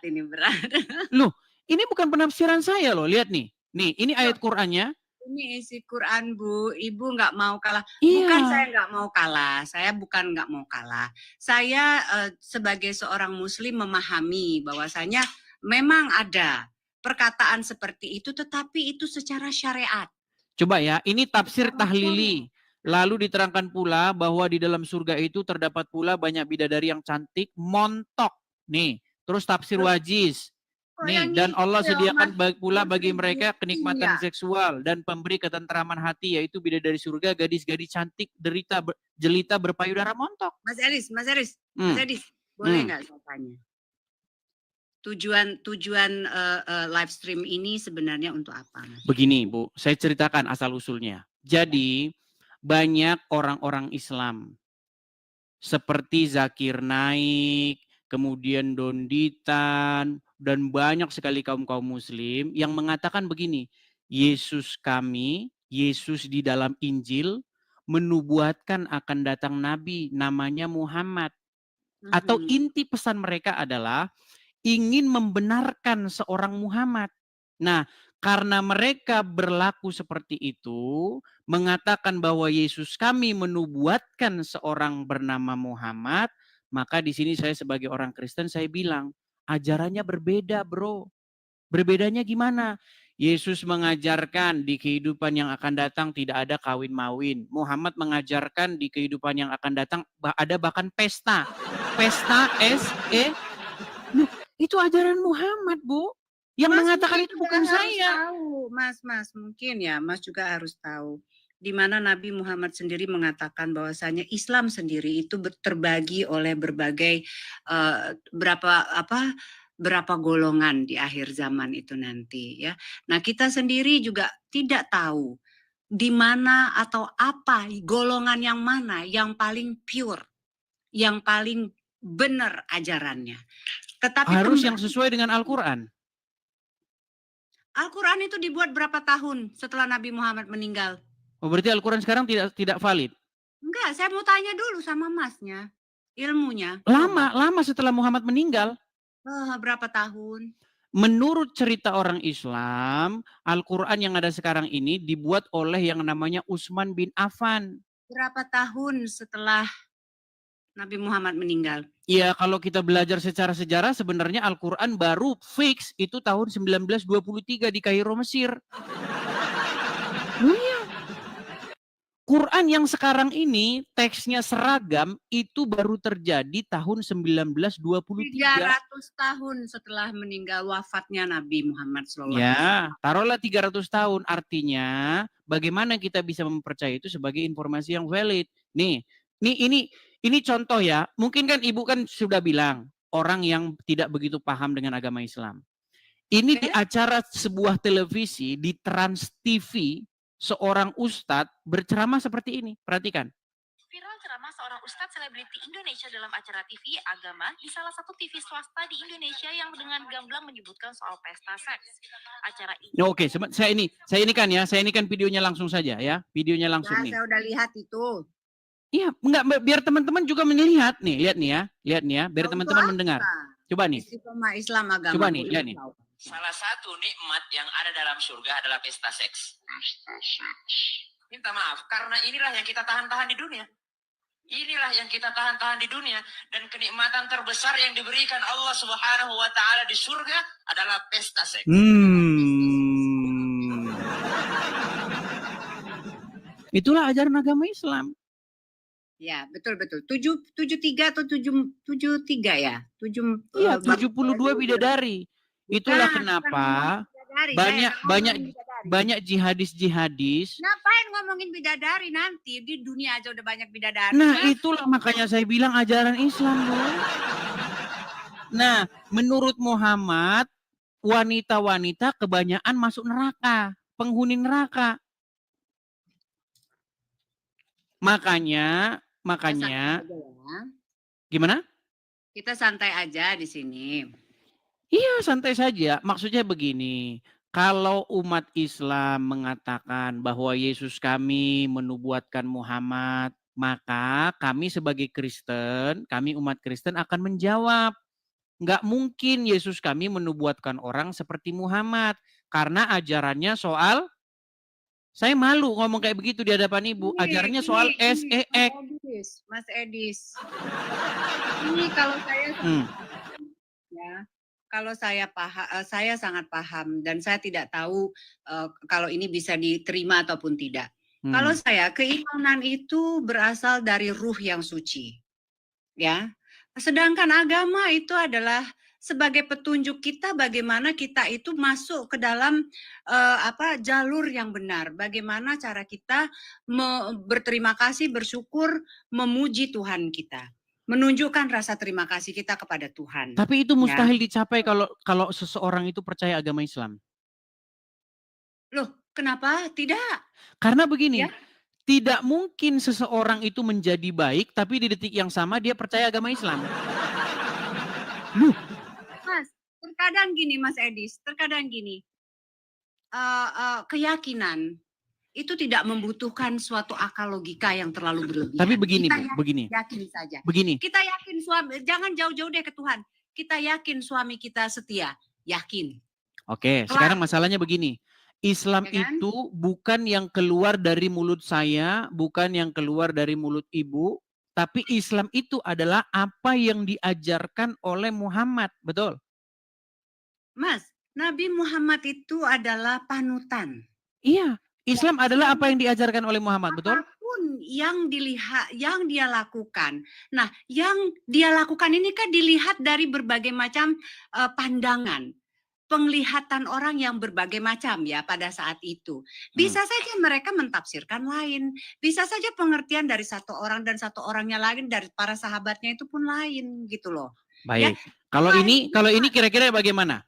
Loh, ini bukan penafsiran saya loh, lihat nih. Nih, ini ayat Qur'annya. Ini isi Quran, Bu. Ibu nggak mau kalah. Iya. Bukan saya nggak mau kalah. Saya bukan nggak mau kalah. Saya sebagai seorang Muslim memahami bahwasanya memang ada perkataan seperti itu, tetapi itu secara syariat. Coba ya, ini tafsir tahlili. Lalu diterangkan pula bahwa di dalam surga itu terdapat pula banyak bidadari yang cantik, montok. Nih, terus tafsir wajiz. Nih, dan Allah sediakan pula bagi mereka kenikmatan seksual dan pemberi ketentraman hati, yaitu bidadari surga, gadis-gadis cantik, jelita berpayudara montok. Mas Eris, boleh nggak saya tanya? Tujuan live stream ini sebenarnya untuk apa, Mas? Begini, Bu, saya ceritakan asal-usulnya. Jadi, banyak orang-orang Islam seperti Zakir Naik, kemudian Donditan, dan banyak sekali kaum-kaum muslim yang mengatakan begini, Yesus kami, Yesus di dalam Injil, menubuatkan akan datang Nabi, namanya Muhammad. Atau inti pesan mereka adalah, ingin membenarkan seorang Muhammad. Nah, karena mereka berlaku seperti itu, mengatakan bahwa Yesus kami menubuatkan seorang bernama Muhammad, maka di sini saya sebagai orang Kristen saya bilang, ajarannya berbeda, bro. Berbedanya gimana? Yesus mengajarkan di kehidupan yang akan datang tidak ada kawin-mawin. Muhammad mengajarkan di kehidupan yang akan datang ada bahkan pesta. Pesta itu ajaran Muhammad, Bu. Yang mengatakan itu bukan saya. Tahu, Mas, mungkin ya, Mas juga harus tahu. Di mana Nabi Muhammad sendiri mengatakan bahwasanya Islam sendiri itu terbagi oleh berbagai berapa golongan di akhir zaman itu nanti, ya. Nah, kita sendiri juga tidak tahu di mana atau apa golongan yang mana yang paling pure, yang paling benar ajarannya. Tetapi harus yang sesuai dengan Al-Quran. Al-Quran itu dibuat berapa tahun setelah Nabi Muhammad meninggal? Oh, berarti Al-Quran sekarang tidak valid? Enggak, saya mau tanya dulu sama Masnya. Ilmunya. Lama setelah Muhammad meninggal. Berapa tahun? Menurut cerita orang Islam, Al-Quran yang ada sekarang ini dibuat oleh yang namanya Utsman bin Affan. berapa tahun setelah Nabi Muhammad meninggal? Ya, kalau kita belajar secara sejarah sebenarnya Al-Quran baru fix itu tahun 1923 di Kairo, Mesir. Iya. Quran yang sekarang ini teksnya seragam itu baru terjadi tahun 1923. 300 tahun setelah meninggal wafatnya Nabi Muhammad SAW. Ya, taruhlah 300 tahun. Artinya bagaimana kita bisa mempercayai itu sebagai informasi yang valid. Nih, ini contoh ya. Mungkin kan Ibu kan sudah bilang orang yang tidak begitu paham dengan agama Islam. Ini di acara sebuah televisi di Trans TV, seorang ustadz berceramah seperti ini. Perhatikan. Viral ceramah seorang ustadz selebriti Indonesia dalam acara TV agama di salah satu TV swasta di Indonesia yang dengan gamblang menyebutkan soal pesta seks. Acara ini. Oke, saya ini kan videonya langsung saja ya. Videonya langsung nih. Saya udah lihat itu. Iya, enggak, biar teman-teman juga melihat nih. Lihat nih ya, biar teman-teman mendengar. Coba nih. Istiqomah Islam agama. Coba nih, lihat nih. Salah satu nikmat yang ada dalam surga adalah pesta seks. Minta maaf, karena inilah yang kita tahan-tahan di dunia. Inilah yang kita tahan-tahan di dunia. Dan kenikmatan terbesar yang diberikan Allah Subhanahu wa Ta'ala di surga adalah pesta seks. Itulah ajaran agama Islam. Ya, betul. 73 atau 73 ya? 72 bidadari. Itulah kenapa banyak jihadis. Ngapain ngomongin bidadari nanti? Di dunia aja udah banyak bidadari. Nah, itulah makanya saya bilang ajaran Islam, Bu. Nah, menurut Muhammad, wanita-wanita kebanyakan masuk neraka, penghuni neraka. Makanya gimana? Kita santai aja di sini. Iya, santai saja. Maksudnya begini, kalau umat Islam mengatakan bahwa Yesus kami menubuatkan Muhammad, maka kami sebagai Kristen, kami umat Kristen akan menjawab, nggak mungkin Yesus kami menubuatkan orang seperti Muhammad, karena ajarannya soal, saya malu ngomong kayak begitu di hadapan Ibu, ajarannya soal SEX. Mas Edis. Ini kalau saya ya. Kalau saya sangat paham dan saya tidak tahu kalau ini bisa diterima ataupun tidak. Kalau saya, keimanan itu berasal dari ruh yang suci. Ya. Sedangkan agama itu adalah sebagai petunjuk kita bagaimana kita itu masuk ke dalam jalur yang benar. Bagaimana cara kita berterima kasih, bersyukur, memuji Tuhan kita. Menunjukkan rasa terima kasih kita kepada Tuhan. Tapi itu mustahil dicapai kalau seseorang itu percaya agama Islam. Loh, kenapa tidak? Karena begini, tidak mungkin seseorang itu menjadi baik, tapi di detik yang sama dia percaya agama Islam. Loh. Mas, terkadang gini Mas Edis, keyakinan itu tidak membutuhkan suatu akal logika yang terlalu berlebihan. Tapi begini, yakin saja. Begini. Kita yakin suami, jangan jauh-jauh deh ke Tuhan. Kita yakin suami kita setia, yakin. Oke, sekarang masalahnya begini. Islam Ya kan? itu bukan yang keluar dari mulut saya, bukan yang keluar dari mulut Ibu, tapi Islam itu adalah apa yang diajarkan oleh Muhammad, betul? Mas, Nabi Muhammad itu adalah panutan. Iya. Islam adalah apa yang diajarkan oleh Muhammad, betul? Apapun yang dia lakukan. Nah, yang dia lakukan ini kan dilihat dari berbagai macam pandangan. Penglihatan orang yang berbagai macam ya pada saat itu. Bisa saja mereka mentafsirkan lain. Bisa saja pengertian dari satu orang dan satu orangnya lain, dari para sahabatnya itu pun lain gitu loh. Baik. Ya, kalau ini kira-kira bagaimana?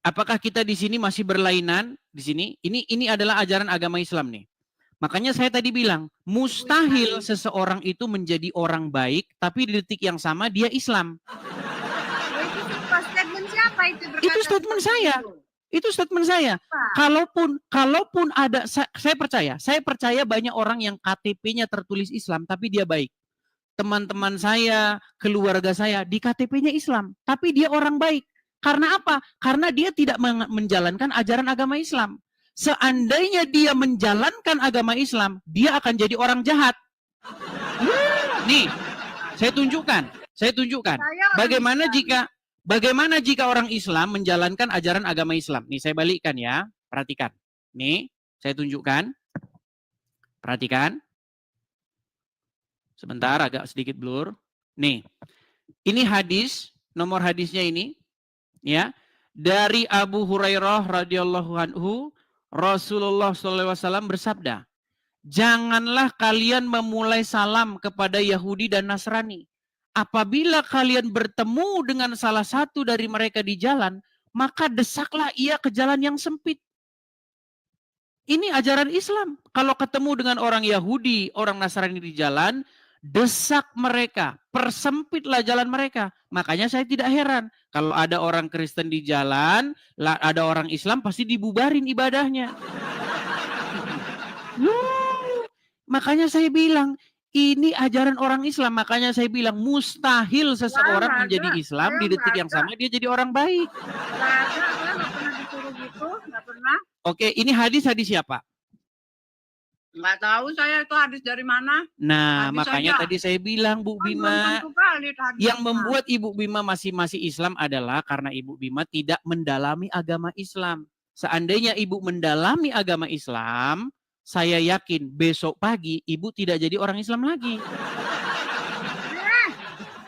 Apakah kita di sini masih berlainan di sini? Ini adalah ajaran agama Islam nih. Makanya saya tadi bilang, mustahil seseorang itu menjadi orang baik, tapi di detik yang sama dia Islam. Itu statement siapa itu? Itu statement saya. Itu statement saya. Kalaupun ada, saya percaya banyak orang yang KTP-nya tertulis Islam, tapi dia baik. Teman-teman saya, keluarga saya, di KTP-nya Islam, tapi dia orang baik. Karena apa? Karena dia tidak menjalankan ajaran agama Islam. Seandainya dia menjalankan agama Islam, dia akan jadi orang jahat. Nih, saya tunjukkan. Saya Bagaimana jika orang Islam menjalankan ajaran agama Islam? Nih, saya balikkan ya. Perhatikan. Nih, saya tunjukkan. Perhatikan. Sebentar, agak sedikit blur. Nih, ini hadis, nomor hadisnya ini, ya, dari Abu Hurairah radhiyallahu anhu, Rasulullah SAW bersabda, janganlah kalian memulai salam kepada Yahudi dan Nasrani. Apabila kalian bertemu dengan salah satu dari mereka di jalan, maka desaklah ia ke jalan yang sempit. Ini ajaran Islam. Kalau ketemu dengan orang Yahudi, orang Nasrani di jalan, desak mereka, persempitlah jalan mereka. Makanya saya tidak heran kalau ada orang Kristen di jalan, ada orang Islam pasti dibubarin ibadahnya. Makanya saya bilang ini ajaran orang Islam. Makanya saya bilang mustahil seseorang menjadi Islam di detik yang sama dia jadi orang baik. nggak pernah disuruh gitu, nggak pernah. Oke, ini hadis siapa? Nggak tahu saya itu hadis dari mana. Nah, Hadis makanya aja. tadi saya bilang Bu Kan belum Bima, tentu valid hadisnya. yang membuat Ibu Bima masih Islam adalah karena Ibu Bima tidak mendalami agama Islam. Seandainya Ibu mendalami agama Islam, saya yakin besok pagi Ibu tidak jadi orang Islam lagi.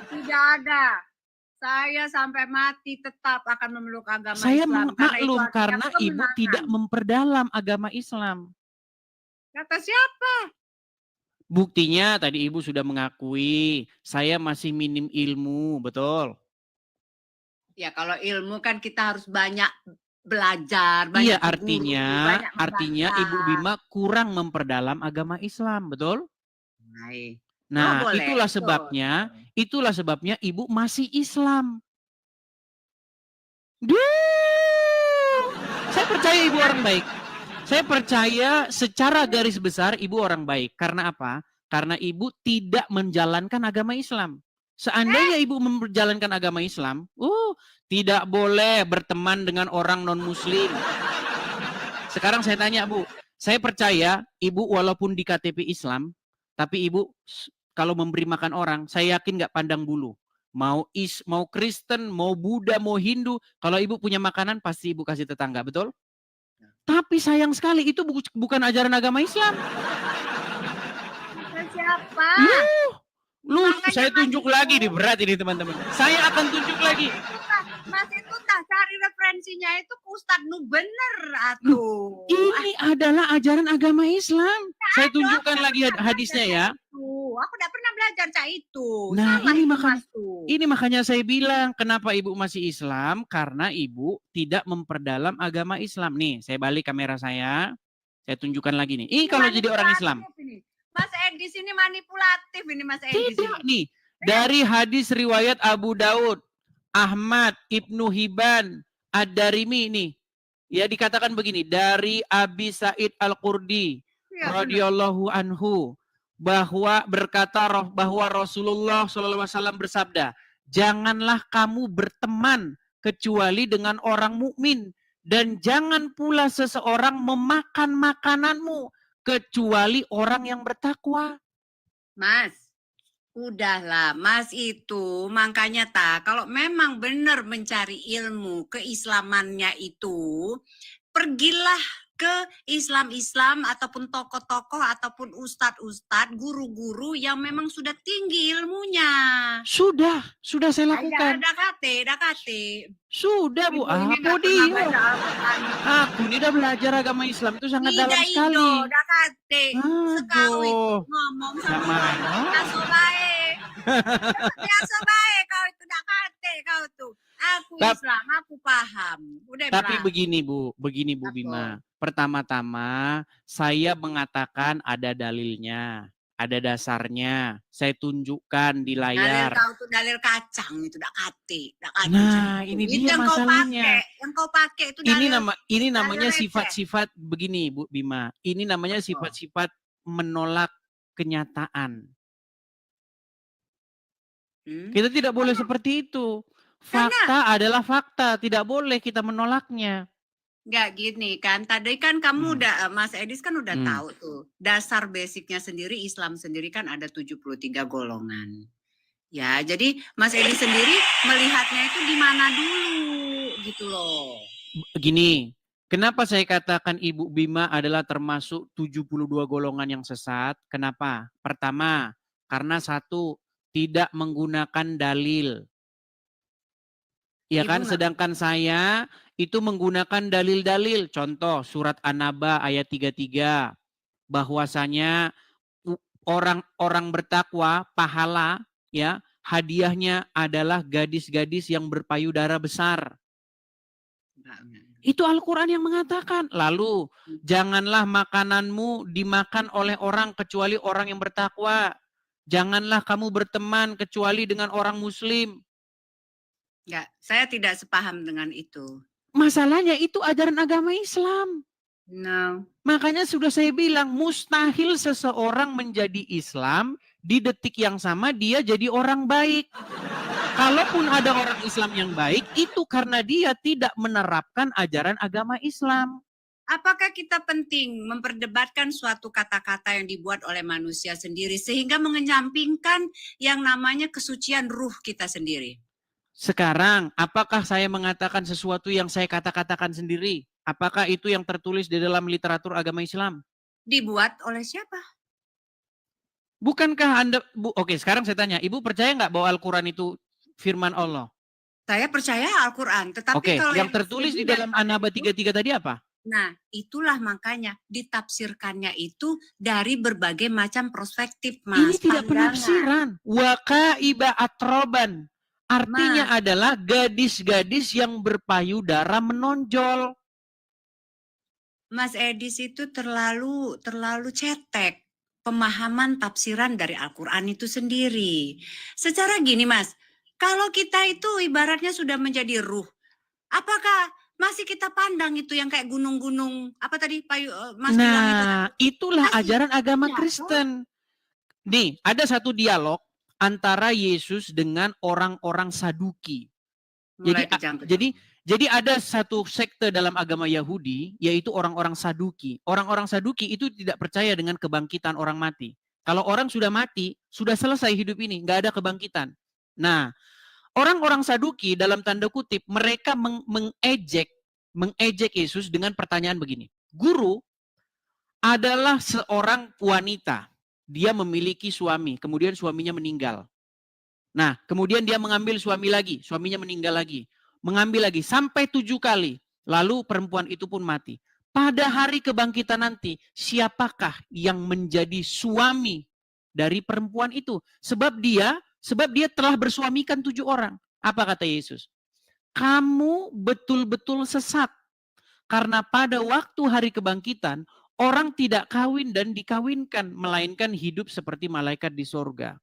Tidak ada. Saya sampai mati tetap akan memeluk agama Saya Islam. maklum itu karena artinya Ibu kemenangan. tidak memperdalam agama Islam. Kata siapa? Buktinya tadi Ibu sudah mengakui saya masih minim ilmu, betul? Ya kalau ilmu kan kita harus banyak belajar, banyak Iya, ke guru, artinya banyak membaca. Ibu Bima kurang memperdalam agama Islam, betul? Baik. Nah, boleh, itulah betul. sebabnya Ibu masih Islam. Duh, saya percaya Ibu orang baik. Saya percaya secara garis besar Ibu orang baik. Karena apa? Karena Ibu tidak menjalankan agama Islam. Seandainya Ibu menjalankan agama Islam, tidak boleh berteman dengan orang non-Muslim. Sekarang saya tanya Bu, saya percaya Ibu walaupun di KTP Islam, tapi Ibu kalau memberi makan orang, saya yakin nggak pandang bulu. Mau Kristen, mau Buddha, mau Hindu, kalau Ibu punya makanan pasti Ibu kasih tetangga, betul? Tapi sayang sekali itu bukan ajaran agama Islam. Siapa? Saya tunjuk lagi nih, berat ini teman-teman. Saya akan tunjuk lagi. Mas itu cari referensinya itu ke Ustadz Nu bener atuh. Ini adalah ajaran agama Islam. Saya tunjukkan lagi hadisnya ya. Aku tidak pernah belajar cak itu. Nah, Salah ini makanya saya bilang kenapa Ibu masih Islam, karena Ibu tidak memperdalam agama Islam. Nih, saya balik kamera saya tunjukkan lagi nih. Ini kalau jadi orang Islam. Mas Edis ini manipulatif ini Mas Edis. Tidak nih, dari hadis riwayat Abu Daud, Ahmad, Ibnu Hibban, Ad-Darimi nih. Ya dikatakan begini, dari Abi Sa'id Al-Qurdi radhiyallahu anhu bahwa Rasulullah SAW bersabda, janganlah kamu berteman kecuali dengan orang mukmin dan jangan pula seseorang memakan makananmu kecuali orang yang bertakwa. Mas, udahlah Mas itu makanya kalau memang benar mencari ilmu keislamannya itu, pergilah ke Islam ataupun tokoh-tokoh ataupun ustadz-ustadz, guru-guru yang memang sudah tinggi ilmunya. Sudah saya lakukan. Ada KT. Sudah Bu, aku ini udah belajar agama Islam itu sangat dalam sekali. Udah KT. Sekali ngomong sama biasa baik. Biasa baik kau itu udah KT kau tuh. Aku Islam, aku paham. Udah tapi begini Bu Bima. Pertama-tama saya mengatakan ada dalilnya, ada dasarnya. Saya tunjukkan di layar. Dalil kau tuh dalil kacang itu udah KT. Nah, ini dia masalahnya. Yang kau pakai itu dalil. Ini namanya sifat-sifat begini Bu Bima. Ini namanya sifat-sifat menolak kenyataan. Kita tidak boleh seperti itu. Fakta adalah fakta, tidak boleh kita menolaknya. Nggak gini kan, tadi kan kamu Hmm. udah, Mas Edis kan udah Hmm. tahu tuh, dasar basicnya sendiri, Islam sendiri kan ada 73 golongan. Ya, jadi Mas Edis sendiri melihatnya itu di mana dulu, gitu loh. Gini, kenapa saya katakan Ibu Bima adalah termasuk 72 golongan yang sesat? Kenapa? Pertama, karena satu, tidak menggunakan dalil. Ya Ibu kan, nggak sedangkan saya itu menggunakan dalil-dalil. Contoh surat An-Naba ayat 33 bahwasanya orang-orang bertakwa pahala ya hadiahnya adalah gadis-gadis yang berpayudara besar. Itu Al-Quran yang mengatakan. Lalu janganlah makananmu dimakan oleh orang kecuali orang yang bertakwa. Janganlah kamu berteman kecuali dengan orang muslim. Enggak, saya tidak sepaham dengan itu. Masalahnya itu ajaran agama Islam. No. Makanya sudah saya bilang, mustahil seseorang menjadi Islam, di detik yang sama dia jadi orang baik. Kalaupun ada orang Islam yang baik, itu karena dia tidak menerapkan ajaran agama Islam. Apakah kita penting memperdebatkan suatu kata-kata yang dibuat oleh manusia sendiri sehingga mengenyampingkan yang namanya kesucian ruh kita sendiri? Sekarang, apakah saya mengatakan sesuatu yang saya kata-katakan sendiri? Apakah itu yang tertulis di dalam literatur agama Islam? Dibuat oleh siapa? Bukankah Anda... Oke, sekarang saya tanya. Ibu percaya nggak bahwa Al-Quran itu firman Allah? Saya percaya Al-Quran. Tetapi Oke, kalau yang tertulis di dalam An-Naba 33 tadi apa? Nah, itulah makanya ditafsirkannya itu dari berbagai macam perspektif, Mas. Ini tidak penafsiran. Waqaiba atroban. Artinya adalah gadis-gadis yang berpayudara menonjol. Mas Edis itu terlalu cetek pemahaman tafsiran dari Al-Quran itu sendiri. Secara gini, Mas, kalau kita itu ibaratnya sudah menjadi ruh, apakah masih kita pandang itu yang kayak gunung-gunung apa tadi Mas bilang itu? Nah, itulah Masih ajaran agama tidak, Kristen. Nih, ada satu dialog antara Yesus dengan orang-orang Saduki. Mulai Jadi ada satu sekte dalam agama Yahudi, yaitu orang-orang Saduki. Orang-orang Saduki itu tidak percaya dengan kebangkitan orang mati. Kalau orang sudah mati, sudah selesai hidup ini, nggak ada kebangkitan. Nah, orang-orang Saduki dalam tanda kutip, mereka mengejek Yesus dengan pertanyaan begini. Guru adalah seorang wanita. Dia memiliki suami, kemudian suaminya meninggal. Nah, kemudian dia mengambil suami lagi, suaminya meninggal lagi. Mengambil lagi, sampai 7 kali. Lalu perempuan itu pun mati. Pada hari kebangkitan nanti, siapakah yang menjadi suami dari perempuan itu? Sebab dia telah bersuamikan 7 orang. Apa kata Yesus? Kamu betul-betul sesat. Karena pada waktu hari kebangkitan, orang tidak kawin dan dikawinkan, melainkan hidup seperti malaikat di sorga.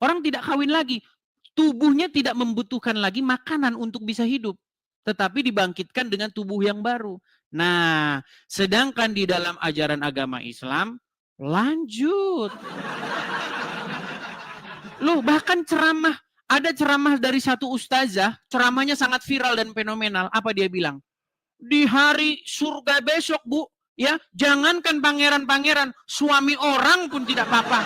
Orang tidak kawin lagi. Tubuhnya tidak membutuhkan lagi makanan untuk bisa hidup. Tetapi dibangkitkan dengan tubuh yang baru. Nah, sedangkan di dalam ajaran agama Islam, lanjut. Loh, bahkan ceramah. Ada ceramah dari satu ustazah, ceramahnya sangat viral dan fenomenal. Apa dia bilang? Di hari surga besok, Bu, ya, jangankan pangeran-pangeran, suami orang pun tidak apa-apa.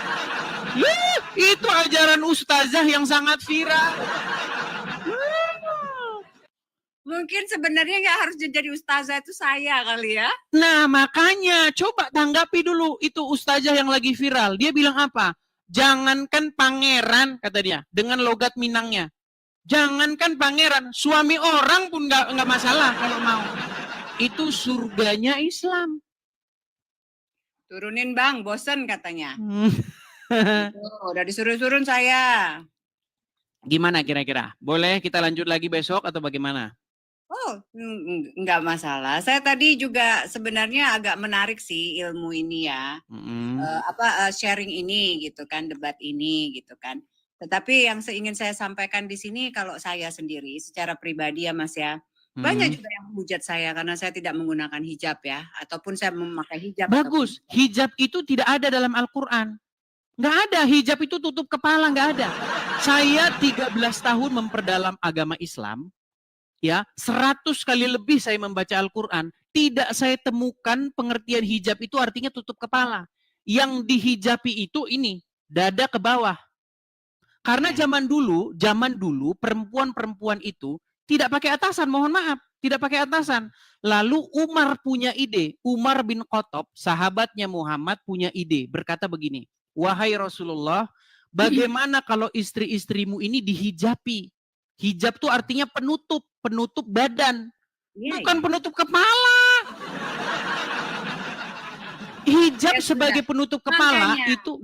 Itu ajaran ustazah yang sangat viral. Mungkin sebenarnya nggak harus jadi ustazah itu saya kali ya. Nah, makanya coba tanggapi dulu itu ustazah yang lagi viral. Dia bilang apa? Jangankan pangeran, kata dia, dengan logat Minangnya. Jangankan pangeran, suami orang pun nggak masalah kalau mau. Itu surganya Islam. Turunin Bang, bosen katanya. Udah disuruh-suruh saya. Gimana kira-kira? Boleh kita lanjut lagi besok atau bagaimana? Oh, nggak masalah. Saya tadi juga sebenarnya agak menarik sih ilmu ini ya. Sharing ini gitu kan, debat ini gitu kan. Tetapi yang ingin saya sampaikan di sini kalau saya sendiri secara pribadi ya Mas ya. Banyak juga yang menghujat saya karena saya tidak menggunakan hijab ya. Ataupun saya memakai hijab. Bagus, hijab itu tidak ada dalam Al-Quran. Nggak ada, hijab itu tutup kepala, nggak ada. Saya 13 tahun memperdalam agama Islam. Ya, 100 kali lebih saya membaca Al-Quran. tidak saya temukan pengertian hijab itu artinya tutup kepala. Yang dihijabi itu ini, dada ke bawah. Karena zaman dulu perempuan-perempuan itu tidak pakai atasan, mohon maaf, tidak pakai atasan. Lalu Umar punya ide, Umar bin Khattab, sahabatnya Muhammad punya ide, berkata begini, wahai Rasulullah, bagaimana kalau istri-istrimu ini dihijabi? Hijab itu artinya penutup badan, bukan penutup kepala. Hijab Ya sebagai sudah. penutup kepala Makanya, itu.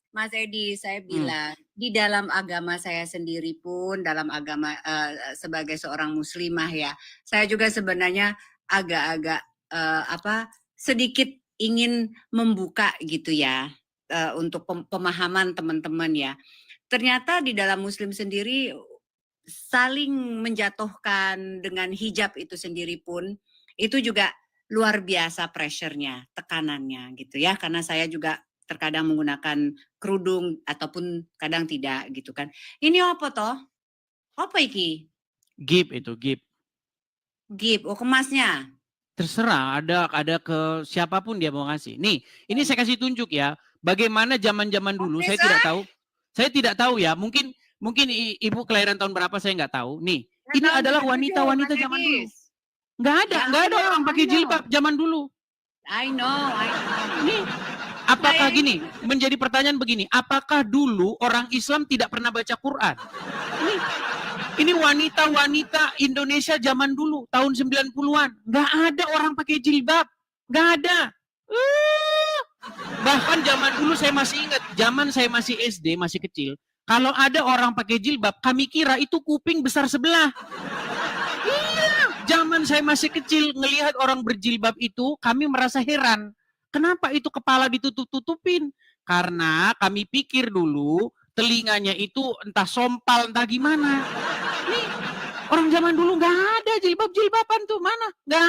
Mas Edi, saya bilang di dalam agama saya sendiri pun, dalam agama sebagai seorang muslimah ya, saya juga sebenarnya agak-agak sedikit ingin membuka gitu ya untuk pemahaman teman-teman ya. Ternyata di dalam Muslim sendiri saling menjatuhkan dengan hijab itu sendiri pun itu juga luar biasa pressure-nya, tekanannya gitu ya. Karena saya juga terkadang menggunakan kerudung ataupun kadang tidak gitu kan. Ini apa toh? Apa iki? Gip itu, gip. Gip, oh kemasnya. Terserah, ada ke siapapun dia mau ngasih. Nih, ini saya kasih tunjuk ya. Bagaimana zaman-zaman dulu, saya tidak tahu. Saya tidak tahu ya, mungkin ibu kelahiran tahun berapa saya nggak tahu. Nih, ini adalah wanita-wanita zaman dulu. Nggak ada orang pakai jilbab zaman dulu. I know. Nih, apakah gini, menjadi pertanyaan begini, apakah dulu orang Islam tidak pernah baca Quran? Ini wanita-wanita Indonesia zaman dulu, tahun 90-an. Nggak ada orang pakai jilbab. Nggak ada. Bahkan zaman dulu saya masih ingat, zaman saya masih SD, masih kecil, kalau ada orang pakai jilbab, kami kira itu kuping besar sebelah. Iya, zaman saya masih kecil, ngelihat orang berjilbab itu, kami merasa heran. Kenapa itu kepala ditutup-tutupin? Karena kami pikir dulu, telinganya itu entah sompal, entah gimana. Nih, orang zaman dulu nggak ada jilbab-jilbaban tuh, mana? Nggak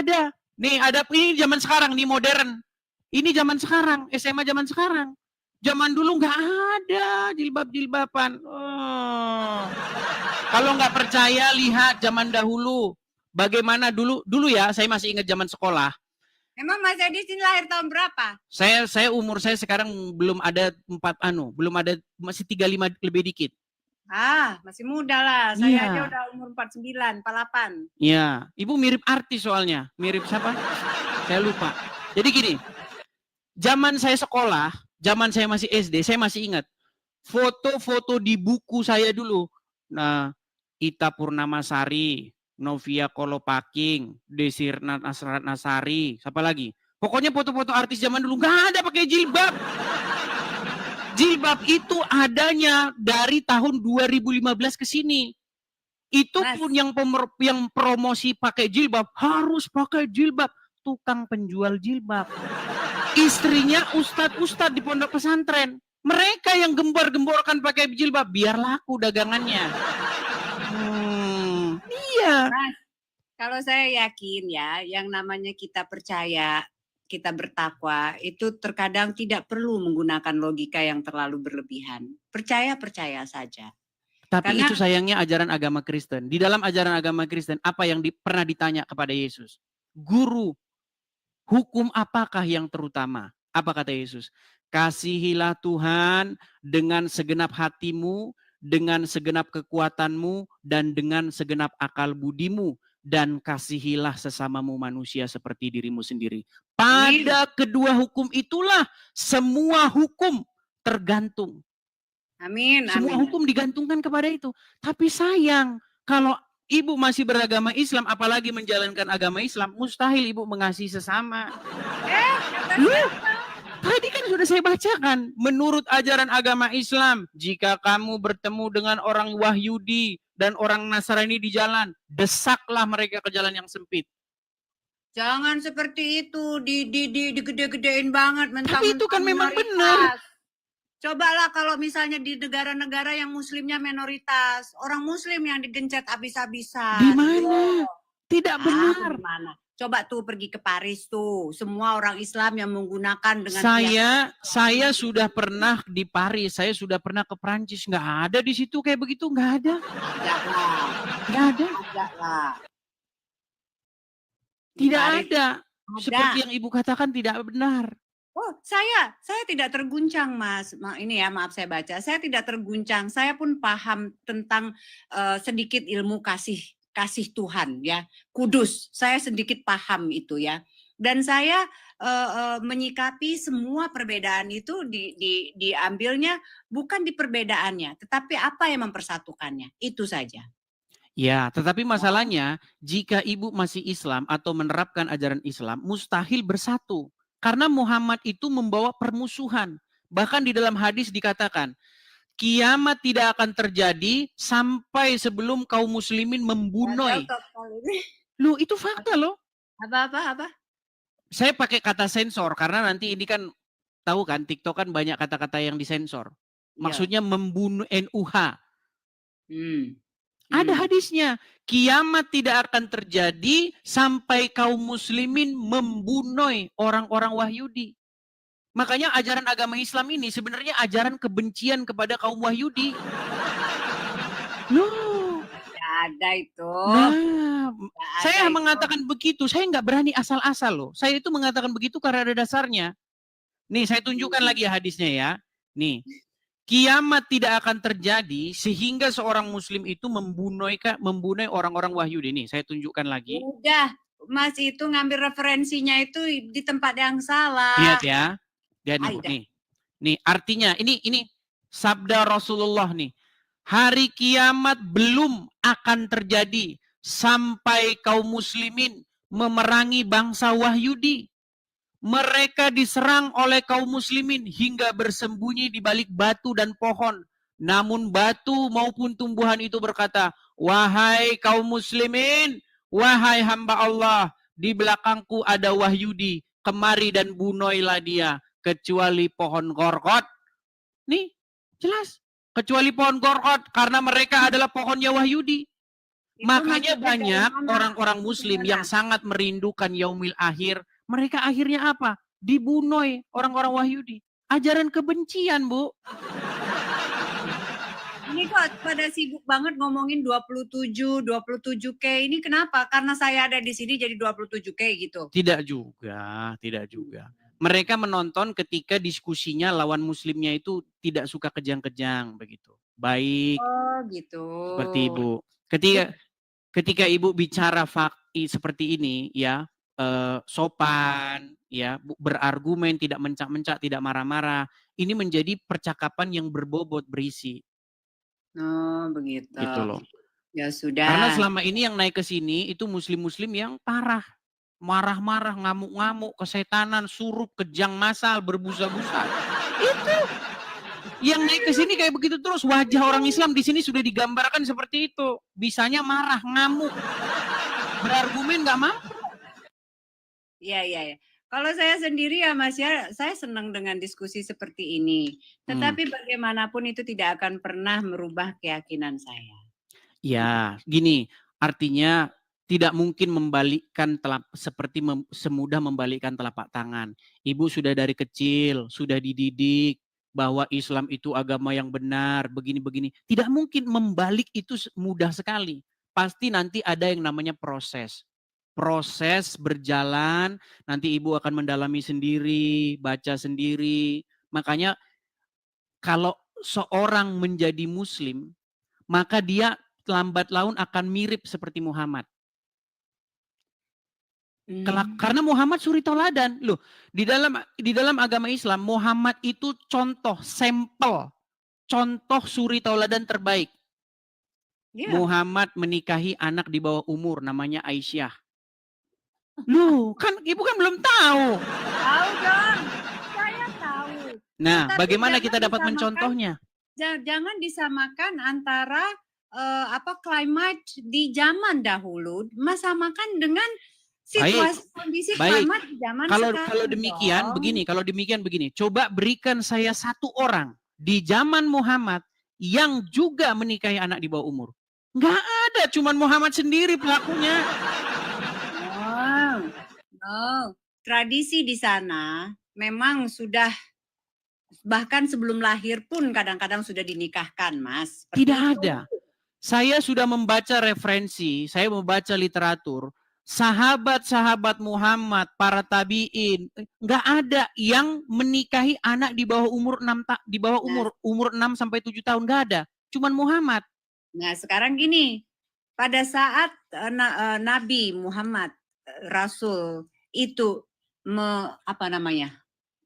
ada. Nih, ada ini zaman sekarang, nih modern. Ini zaman sekarang, SMA zaman sekarang. Zaman dulu nggak ada jilbab-jilbaban. Oh. Kalau nggak percaya, lihat zaman dahulu. Bagaimana dulu ya, saya masih ingat zaman sekolah. Emang Mas Edi sini lahir tahun berapa? Saya umur saya sekarang belum ada masih 35 lebih dikit. Masih muda lah. Saya aja udah umur 49, 48. Iya, ibu mirip artis soalnya. Mirip siapa? Saya lupa. Jadi gini, zaman saya sekolah, zaman saya masih SD, saya masih ingat foto-foto di buku saya dulu. Nah, Ita Purnamasari, Novia Kolopaking, Desir Nasari, siapa lagi? Pokoknya foto-foto artis zaman dulu nggak ada pakai jilbab. Jilbab itu adanya dari tahun 2015 ke sini. Itu pun yang promosi pakai jilbab, harus pakai jilbab. Tukang penjual jilbab. Istrinya ustadz-ustadz di pondok pesantren. Mereka yang gembor-gemborkan pakai jilbab, biar laku dagangannya. Iya. Mas, kalau saya yakin ya, yang namanya kita percaya, kita bertakwa, itu terkadang tidak perlu menggunakan logika yang terlalu berlebihan. Percaya saja. Tapi itu sayangnya ajaran agama Kristen. Di dalam ajaran agama Kristen, apa yang pernah ditanya kepada Yesus? Guru, hukum apakah yang terutama? Apa kata Yesus? Kasihilah Tuhan dengan segenap hatimu, dengan segenap kekuatanmu, dan dengan segenap akal budimu. Dan kasihilah sesamamu manusia seperti dirimu sendiri. Pada kedua hukum itulah semua hukum tergantung. Amin. Semua hukum digantungkan kepada itu. Tapi sayang, kalau ibu masih beragama Islam, apalagi menjalankan agama Islam, mustahil ibu mengasihi sesama. Tadi kan sudah saya bacakan, menurut ajaran agama Islam, jika kamu bertemu dengan orang Wahyudi dan orang Nasrani di jalan, desaklah mereka ke jalan yang sempit. Jangan seperti itu, digede-gedein banget. Tapi itu kan memang benar. Cobalah kalau misalnya di negara-negara yang muslimnya minoritas, orang muslim yang digencet habis-habisan. Di mana? Tidak benar. Gimana? Coba tuh pergi ke Paris tuh, semua orang Islam yang menggunakan dengan saya sudah pernah di Paris, saya sudah pernah ke Prancis, nggak ada di situ kayak begitu, nggak ada. Nggak ada. Tidak Farid. ada. Ada. Seperti yang Ibu katakan tidak benar. Oh, saya tidak terguncang, Mas. Ini ya, maaf saya baca. Saya tidak terguncang. Saya pun paham tentang sedikit ilmu kasih Tuhan ya. Kudus. Saya sedikit paham itu ya. Dan saya menyikapi semua perbedaan itu diambilnya bukan di perbedaannya, tetapi apa yang mempersatukannya. Itu saja. Ya, tetapi masalahnya jika Ibu masih Islam atau menerapkan ajaran Islam, mustahil bersatu. Karena Muhammad itu membawa permusuhan. Bahkan di dalam hadis dikatakan, kiamat tidak akan terjadi sampai sebelum kaum muslimin membunuh. Loh, itu fakta loh. Apa? Saya pakai kata sensor karena nanti ini kan tahu kan TikTok kan banyak kata-kata yang disensor. Maksudnya membunuh NUH. Ada hadisnya. Kiamat tidak akan terjadi sampai kaum muslimin membunuh orang-orang Wahyudi. Makanya ajaran agama Islam ini sebenarnya ajaran kebencian kepada kaum Wahyudi. Loh. Tidak ada itu. Nah, saya mengatakan begitu. Saya nggak berani asal-asal loh. Saya itu mengatakan begitu karena ada dasarnya. Nih, saya tunjukkan lagi hadisnya ya. Nih. Kiamat tidak akan terjadi sehingga seorang muslim itu membunuh orang-orang Wahyudi. Nih, saya tunjukkan lagi. Udah, Mas itu ngambil referensinya itu di tempat yang salah. Lihat ya. Dan nih artinya ini sabda Rasulullah nih. Hari kiamat belum akan terjadi sampai kaum muslimin memerangi bangsa Wahyudi. Mereka diserang oleh kaum muslimin hingga bersembunyi di balik batu dan pohon. Namun batu maupun tumbuhan itu berkata, wahai kaum muslimin, wahai hamba Allah, di belakangku ada Wahyudi, kemari dan bunuhlah dia, kecuali pohon gorgot. Nih, jelas. Kecuali pohon gorgot, karena mereka adalah pohonnya Wahyudi. Makanya banyak orang-orang muslim yang sangat merindukan yaumil akhir. Mereka akhirnya apa? Dibunuh orang-orang Wahyudi. Ajaran kebencian, Bu. Ini kok pada sibuk banget ngomongin 27K. Ini kenapa? Karena saya ada di sini jadi 27K gitu. Tidak juga. Mereka menonton ketika diskusinya lawan muslimnya itu tidak suka kejang-kejang begitu. Baik. Oh, gitu. Seperti Ibu. Ketika Ibu bicara seperti ini ya, sopan, ya, berargumen, tidak mencak-mencak, tidak marah-marah. Ini menjadi percakapan yang berbobot, berisi. Oh, begitu. Gitu loh. Ya sudah. Karena selama ini yang naik ke sini itu muslim-muslim yang parah. Marah-marah, ngamuk-ngamuk, kesetanan, surup, kejang masal, berbusa-busa. Itu. Yang naik ke sini kayak begitu terus. Wajah orang Islam di sini sudah digambarkan seperti itu. Bisanya marah, ngamuk. Berargumen nggak mampu. Iya. Kalau saya sendiri ya Mas ya, saya senang dengan diskusi seperti ini. Tetapi bagaimanapun itu tidak akan pernah merubah keyakinan saya. Ya, gini, artinya tidak mungkin membalikkan semudah membalikkan telapak tangan. Ibu sudah dari kecil, sudah dididik bahwa Islam itu agama yang benar, begini-begini. Tidak mungkin membalik itu mudah sekali. Pasti nanti ada yang namanya proses. Proses berjalan, nanti Ibu akan mendalami sendiri, baca sendiri. Makanya kalau seorang menjadi muslim, maka dia lambat laun akan mirip seperti Muhammad. Karena Muhammad suri tauladan. Loh, di dalam agama Islam, Muhammad itu contoh, sampel, contoh suri tauladan terbaik. Yeah. Muhammad menikahi anak di bawah umur, namanya Aisyah. Loh, kan Ibu kan belum tahu. Tahu dong, saya tahu. Nah, bagaimana kita dapat mencontohnya? Jangan disamakan antara climate di zaman dahulu, samakan dengan situasi kondisi climate di zaman sekarang. Kalau demikian begini, coba berikan saya satu orang di zaman Muhammad yang juga menikahi anak di bawah umur. Nggak ada, cuman Muhammad sendiri pelakunya. No, tradisi di sana memang sudah bahkan sebelum lahir pun kadang-kadang sudah dinikahkan, Mas. Tidak ada. Saya sudah membaca referensi, saya membaca literatur. sahabat-sahabat Muhammad, para tabiin, nggak ada yang menikahi anak di bawah umur 6 sampai 7 tahun, nggak ada. Cuman Muhammad. Nah, sekarang gini, pada saat Nabi Muhammad Rasul itu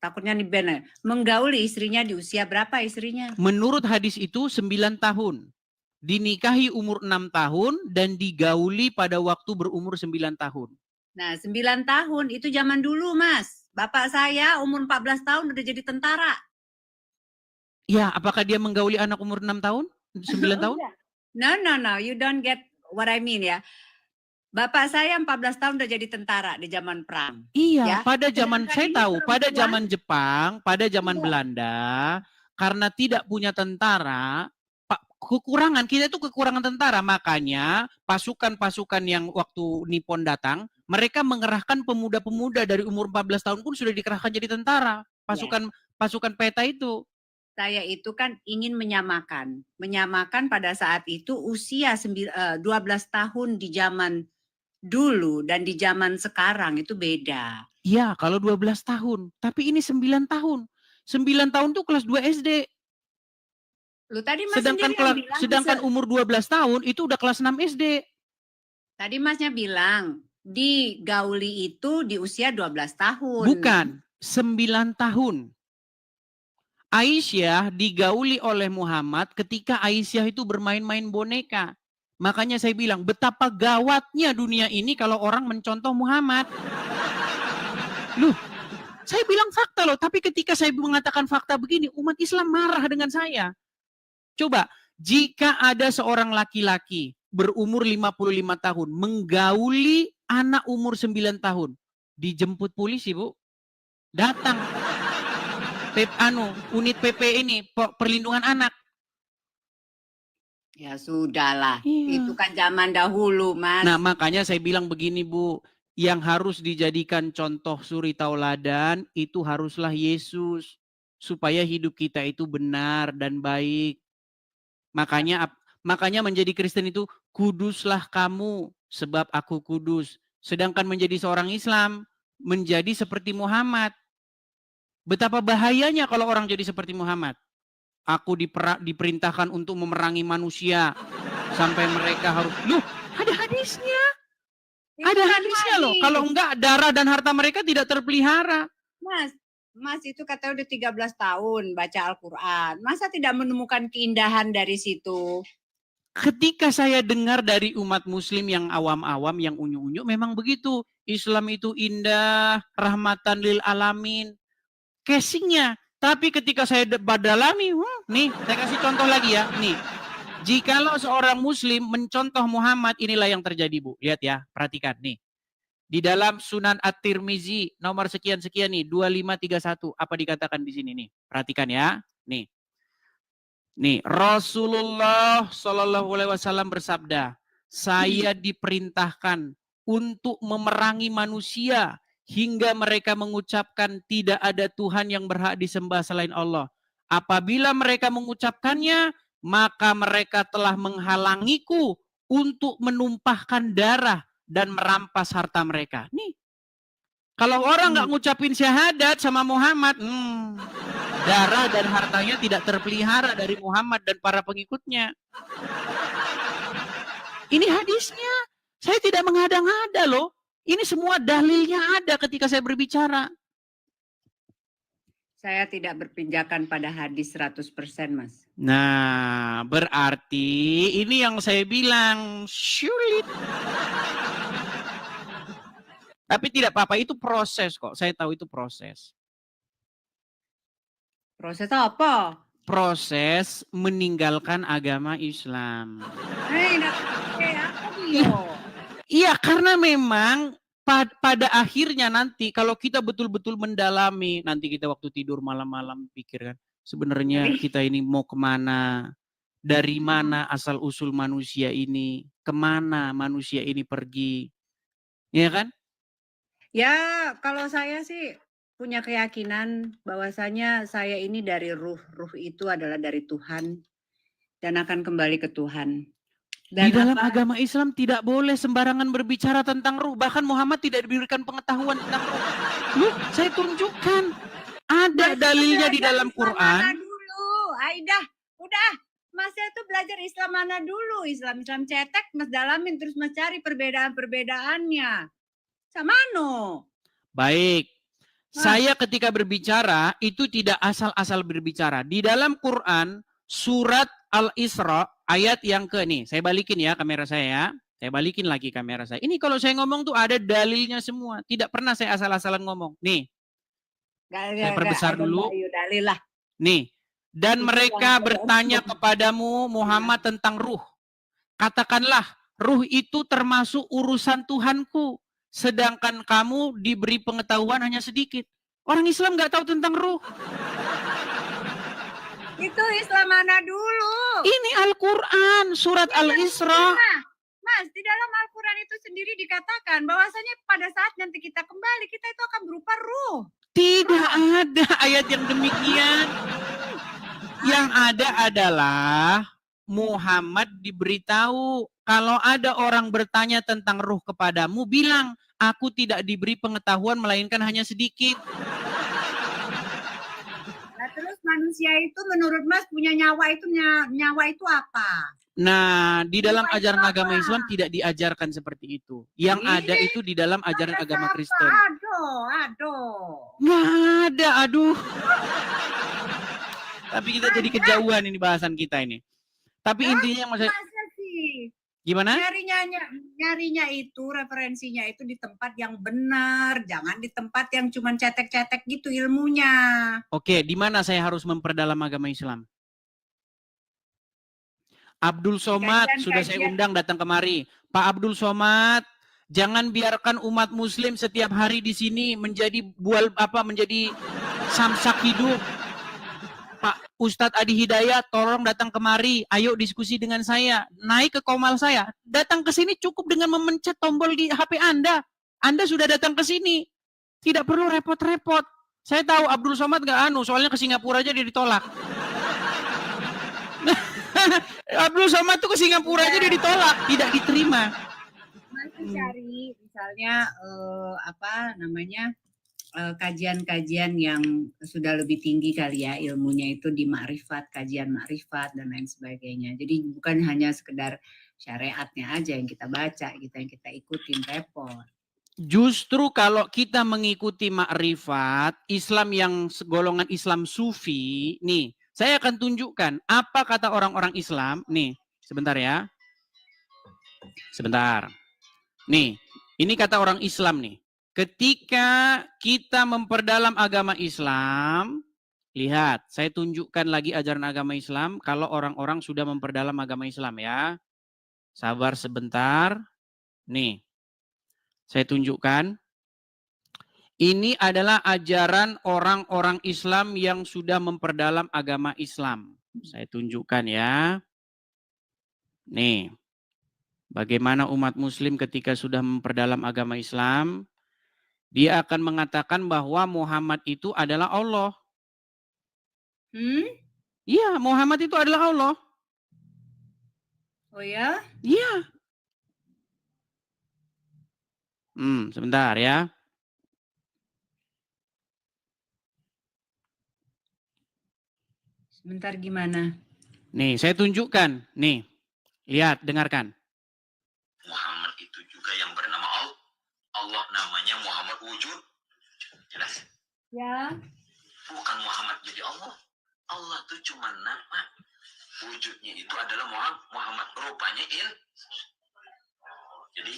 takutnya nih benar, menggauli istrinya di usia berapa istrinya? Menurut hadis itu 9 tahun. Dinikahi umur 6 tahun dan digauli pada waktu berumur 9 tahun. Nah, 9 tahun itu zaman dulu, Mas. Bapak saya umur 14 tahun udah jadi tentara. Ya, apakah dia menggauli anak umur 6 tahun? 9 tahun? No, you don't get what I mean ya. Bapak saya 14 tahun udah jadi tentara di zaman perang. Iya, Ya. pada zaman Sedangkan saya ini tahu, pada perempuan- zaman Jepang, pada zaman Iya. Belanda, karena tidak punya tentara, kekurangan kita itu kekurangan tentara, makanya pasukan-pasukan yang waktu Nippon datang, mereka mengerahkan pemuda-pemuda dari umur 14 tahun pun sudah dikerahkan jadi tentara. Pasukan peta itu. Saya itu kan ingin menyamakan pada saat itu usia 12 tahun di zaman dulu dan di zaman sekarang itu beda. Iya, kalau 12 tahun, tapi ini 9 tahun. 9 tahun tuh kelas 2 SD. Lu tadi Mas sendiri yang bilang Sedangkan umur 12 tahun itu udah kelas 6 SD. tadi Masnya bilang digauli itu di usia 12 tahun. Bukan, 9 tahun. Aisyah digauli oleh Muhammad ketika Aisyah itu bermain-main boneka. Makanya saya bilang betapa gawatnya dunia ini kalau orang mencontoh Muhammad. Loh, saya bilang fakta loh, tapi ketika saya mengatakan fakta begini, umat Islam marah dengan saya. Coba, jika ada seorang laki-laki berumur 55 tahun menggauli anak umur 9 tahun, dijemput polisi, Bu. Datang. Unit PP ini, perlindungan anak. Ya sudahlah, Iya. itu kan zaman dahulu, Mas. Nah, makanya saya bilang begini, Bu, yang harus dijadikan contoh suri tauladan itu haruslah Yesus, supaya hidup kita itu benar dan baik. Makanya menjadi Kristen itu kuduslah kamu sebab aku kudus. Sedangkan menjadi seorang Islam menjadi seperti Muhammad. Betapa bahayanya kalau orang jadi seperti Muhammad. Aku diperintahkan untuk memerangi manusia sampai mereka harus, loh, ada hadisnya. Ada hadisnya loh. Kalau enggak darah dan harta mereka tidak terpelihara. Mas itu katanya udah 13 tahun baca Al-Quran. Masa tidak menemukan keindahan dari situ? Ketika saya dengar dari umat muslim yang awam-awam, yang unyu-unyu, memang begitu. Islam itu indah, rahmatan lil alamin. Casingnya. Tapi ketika saya badalami, nih saya kasih contoh lagi ya. Nih, jikalau seorang muslim mencontoh Muhammad, inilah yang terjadi, Bu. Lihat ya, perhatikan nih. Di dalam Sunan At-Tirmizi nomor sekian-sekian nih, 2531. Apa dikatakan di sini nih? Perhatikan ya. Nih. Nih, Rasulullah Shallallahu alaihi wasallam bersabda, "Saya diperintahkan untuk memerangi manusia hingga mereka mengucapkan tidak ada Tuhan yang berhak disembah selain Allah. Apabila mereka mengucapkannya, maka mereka telah menghalangiku untuk menumpahkan darah dan merampas harta mereka." Nih, kalau orang nggak ngucapin syahadat sama Muhammad, darah dan hartanya tidak terpelihara dari Muhammad dan para pengikutnya. Ini hadisnya. Saya tidak mengada-ngada loh. Ini semua dalilnya ada ketika saya berbicara. Saya tidak berpijakan pada hadis 100%, Mas. Nah, berarti ini yang saya bilang sulit. Tapi tidak apa-apa, itu proses kok. Saya tahu itu proses. Proses apa? Proses meninggalkan agama Islam. Iya, karena memang pada akhirnya nanti kalau kita betul-betul mendalami, nanti kita waktu tidur malam-malam pikirkan, sebenarnya kita ini mau kemana? Dari mana asal usul manusia ini? Kemana manusia ini pergi? Ya kan? Ya, kalau saya sih punya keyakinan bahwasanya saya ini dari ruh. Ruh itu adalah dari Tuhan dan akan kembali ke Tuhan. Dan Di dalam apa? agama Islam tidak boleh sembarangan berbicara tentang ruh. Bahkan Muhammad tidak diberikan pengetahuan tentang ruh. Loh, saya tunjukkan. Ada Mas itu dalilnya di belajar dalam Islam mana Quran. dulu? Aidah, udah. Mas itu belajar Islam mana dulu? Islam cetek, Mas dalamin terus Mas cari perbedaan-perbedaannya. Sama no. Baik. Saya ketika berbicara itu tidak asal-asal berbicara. Di dalam Quran surat Al-Isra ayat yang nih, saya balikin ya kamera saya ya. Saya balikin lagi kamera saya. Ini kalau saya ngomong tuh ada dalilnya semua. Tidak pernah saya asal-asalan ngomong. Nih. Saya perbesar dulu. Dalil lah. Nih. Dan mereka bertanya kepadamu Muhammad tentang ruh. Katakanlah, ruh itu termasuk urusan Tuhanku. Sedangkan kamu diberi pengetahuan hanya sedikit. Orang Islam nggak tahu tentang ruh. Itu Islam mana dulu? Ini Al-Quran, surat Al-Isra. Mas, di dalam Al-Quran itu sendiri dikatakan bahwasanya pada saat nanti kita kembali, kita itu akan berupa ruh. Tidak ada ayat yang demikian. Yang ada adalah Muhammad diberitahu, kalau ada orang bertanya tentang ruh kepadamu, bilang, aku tidak diberi pengetahuan melainkan hanya sedikit. Nah, terus manusia itu menurut Mas punya nyawa itu apa? Nah, di dalam ajaran agama Islam tidak diajarkan seperti itu. Yang ada itu di dalam ajaran agama Kristen. Aduh. Nggak ada, aduh. Tapi kita jadi kejauhan ini bahasan kita ini. Tapi intinya maksudnya Masa sih? gimana? Nyarinya itu, referensinya itu di tempat yang benar, jangan di tempat yang cuma cetek-cetek gitu ilmunya. Oke, di mana saya harus memperdalam agama Islam? Abdul Somad sudah saya undang datang kemari. Pak Abdul Somad, jangan biarkan umat Muslim setiap hari di sini menjadi menjadi samsak hidup. Pak Ustadz Adi Hidayat, tolong datang kemari. Ayo diskusi dengan saya. Naik ke komal saya. Datang ke sini cukup dengan memencet tombol di HP Anda. Anda sudah datang ke sini. Tidak perlu repot-repot. Saya tahu Abdul Somad nggak soalnya ke Singapura aja dia ditolak. Abdul Somad tuh ke Singapura aja dia ditolak, tidak diterima. Masih cari misalnya kajian-kajian yang sudah lebih tinggi kali ya ilmunya itu di makrifat, kajian makrifat dan lain sebagainya. Jadi bukan hanya sekedar syariatnya aja yang kita baca, yang kita ikutin, repot. Justru kalau kita mengikuti makrifat, Islam yang golongan Islam Sufi, nih, saya akan tunjukkan apa kata orang-orang Islam. Nih, sebentar ya. Sebentar. Nih, ini kata orang Islam nih. Ketika kita memperdalam agama Islam, lihat, saya tunjukkan lagi ajaran agama Islam kalau orang-orang sudah memperdalam agama Islam ya. Sabar sebentar. Nih, saya tunjukkan. Ini adalah ajaran orang-orang Islam yang sudah memperdalam agama Islam. Saya tunjukkan ya. Nih, bagaimana umat Muslim ketika sudah memperdalam agama Islam, dia akan mengatakan bahwa Muhammad itu adalah Allah. Iya, Muhammad itu adalah Allah. Oh ya? Iya. Sebentar ya. Sebentar gimana? Nih, saya tunjukkan. Nih, lihat, dengarkan. Muhammad itu juga yang bernama Allah. Allah namanya Muhammad wujud. Jelas? Ya. Bukan Muhammad jadi Allah. Allah itu cuma nama. Wujudnya itu adalah Muhammad. Rupanya Jadi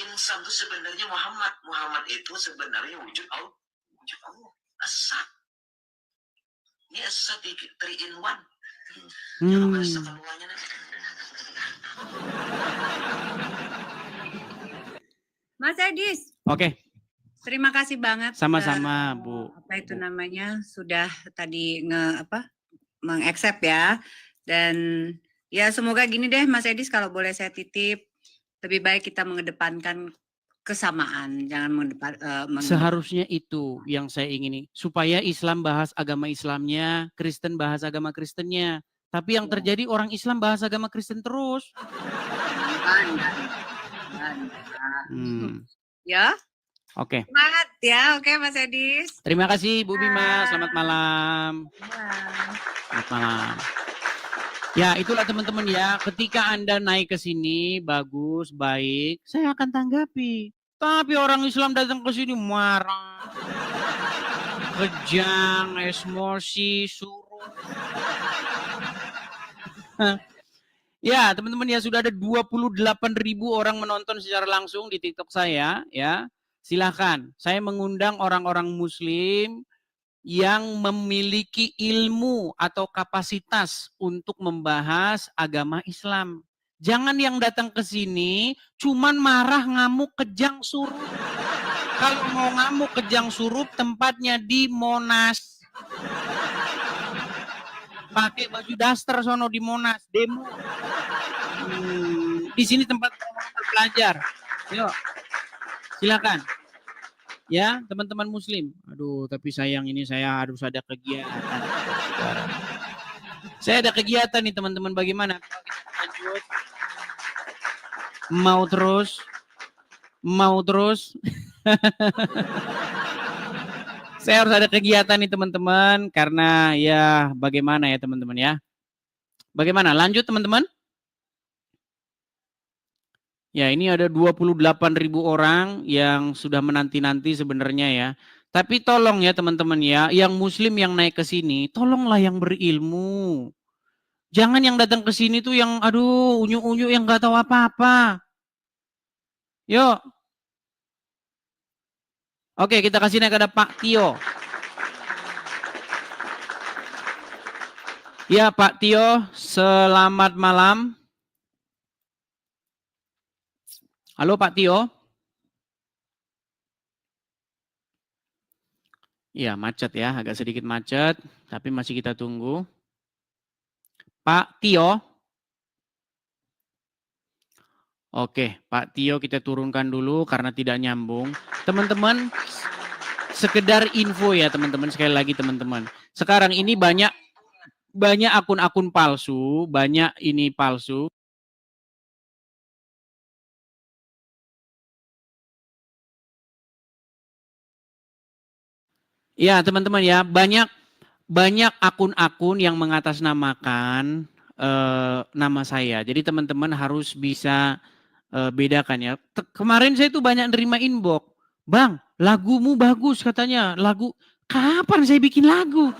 insan itu sebenarnya Muhammad. Muhammad itu sebenarnya wujud Allah. Wujud Allah. Asal. Ini asal 3 in 1. Jangan bahasa keluarnya nanti. Mas Edis. Oke. Terima kasih banget. Sama-sama, Bu. Apa itu namanya? Sudah tadi mengaccept ya. Dan ya semoga gini deh Mas Edis, kalau boleh saya titip, lebih baik kita mengedepankan kesamaan, jangan seharusnya itu yang saya ingini, supaya Islam bahas agama Islamnya, Kristen bahas agama Kristennya. Tapi yang terjadi orang Islam bahas agama Kristen terus. Ya, Oke. semangat ya. Oke, Mas Edis. Terima kasih Bu Bima. Selamat malam. Selamat malam. Ya, itulah teman-teman ya. Ketika Anda naik ke sini, bagus, baik, saya akan tanggapi. Tapi orang Islam datang ke sini marah, kejang, emosi, suruh. Ya, teman-teman ya, sudah ada 28.000 orang menonton secara langsung di TikTok saya ya. Silakan. Saya mengundang orang-orang muslim yang memiliki ilmu atau kapasitas untuk membahas agama Islam. Jangan yang datang ke sini cuman marah, ngamuk, kejang, surup. Kalau mau ngamuk, kejang, surup, tempatnya di Monas. Pakai baju daster sono di Monas, demo. Di sini tempat belajar. Yuk, silakan. Ya, teman-teman muslim. Aduh, tapi sayang ini saya harus ada kegiatan. Saya ada kegiatan nih teman-teman, bagaimana? Lanjut. Mau terus? Mau terus? Saya harus ada kegiatan nih teman-teman, karena ya bagaimana ya teman-teman ya. Bagaimana? Lanjut teman-teman? Ya, ini ada 28.000 orang yang sudah menanti-nanti sebenarnya ya. Tapi tolong ya teman-teman ya, yang muslim yang naik ke sini, tolonglah yang berilmu. Jangan yang datang ke sini tuh yang aduh, unyu-unyu yang nggak tahu apa-apa. Yuk. Oke, kita kasih naik ada Pak Tio. Ya, Pak Tio, selamat malam. Halo Pak Tio. Iya macet ya, agak sedikit macet, tapi masih kita tunggu. Pak Tio. Oke, Pak Tio kita turunkan dulu karena tidak nyambung. Teman-teman, sekedar info ya teman-teman, sekali lagi teman-teman. Sekarang ini banyak akun-akun palsu, banyak ini palsu. Ya teman-teman ya, banyak akun-akun yang mengatasnamakan nama saya. Jadi teman-teman harus bisa bedakan ya. Kemarin saya tuh banyak nerima inbox. Bang, lagumu bagus katanya. Lagu, kapan saya bikin lagu?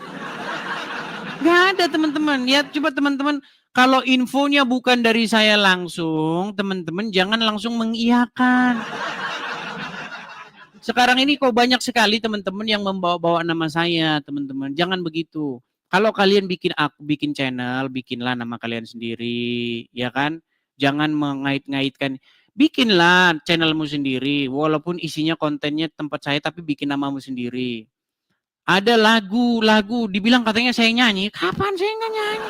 Gak ada teman-teman. Ya coba teman-teman, kalau infonya bukan dari saya langsung, teman-teman jangan langsung mengiyakan. Sekarang ini kok banyak sekali teman-teman yang membawa-bawa nama saya, teman-teman. Jangan begitu. Kalau kalian bikin channel, bikinlah nama kalian sendiri, ya kan? Jangan mengait-ngaitkan. Bikinlah channelmu sendiri, walaupun isinya kontennya tempat saya, tapi bikin namamu sendiri. Ada lagu, dibilang katanya saya nyanyi. Kapan saya nggak nyanyi?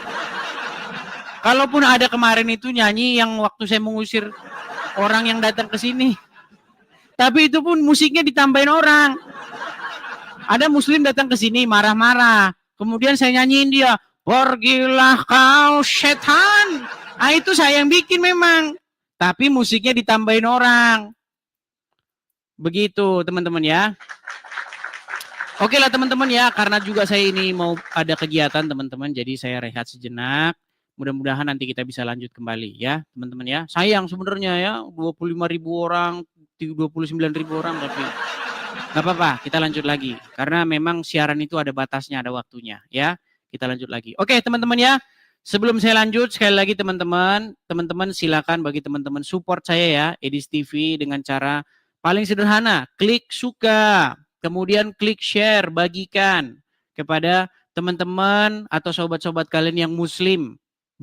Kalaupun ada kemarin itu nyanyi yang waktu saya mengusir orang yang datang ke sini. Tapi itu pun musiknya ditambahin orang. Ada muslim datang ke sini marah-marah. Kemudian saya nyanyiin dia, pergilah kau setan. Ah itu saya yang bikin memang. Tapi musiknya ditambahin orang. Begitu teman-teman ya. Oke lah teman-teman ya, karena juga saya ini mau ada kegiatan teman-teman. Jadi saya rehat sejenak. Mudah-mudahan nanti kita bisa lanjut kembali ya teman-teman ya. Sayang sebenarnya ya, 25.000 orang, 29.000 orang, tapi nggak apa-apa, kita lanjut lagi. Karena memang siaran itu ada batasnya, ada waktunya ya. Kita lanjut lagi. Oke teman-teman ya, sebelum saya lanjut, sekali lagi teman-teman silakan bagi teman-teman support saya ya, Edis TV dengan cara paling sederhana, klik suka, kemudian klik share, bagikan kepada teman-teman atau sobat-sobat kalian yang muslim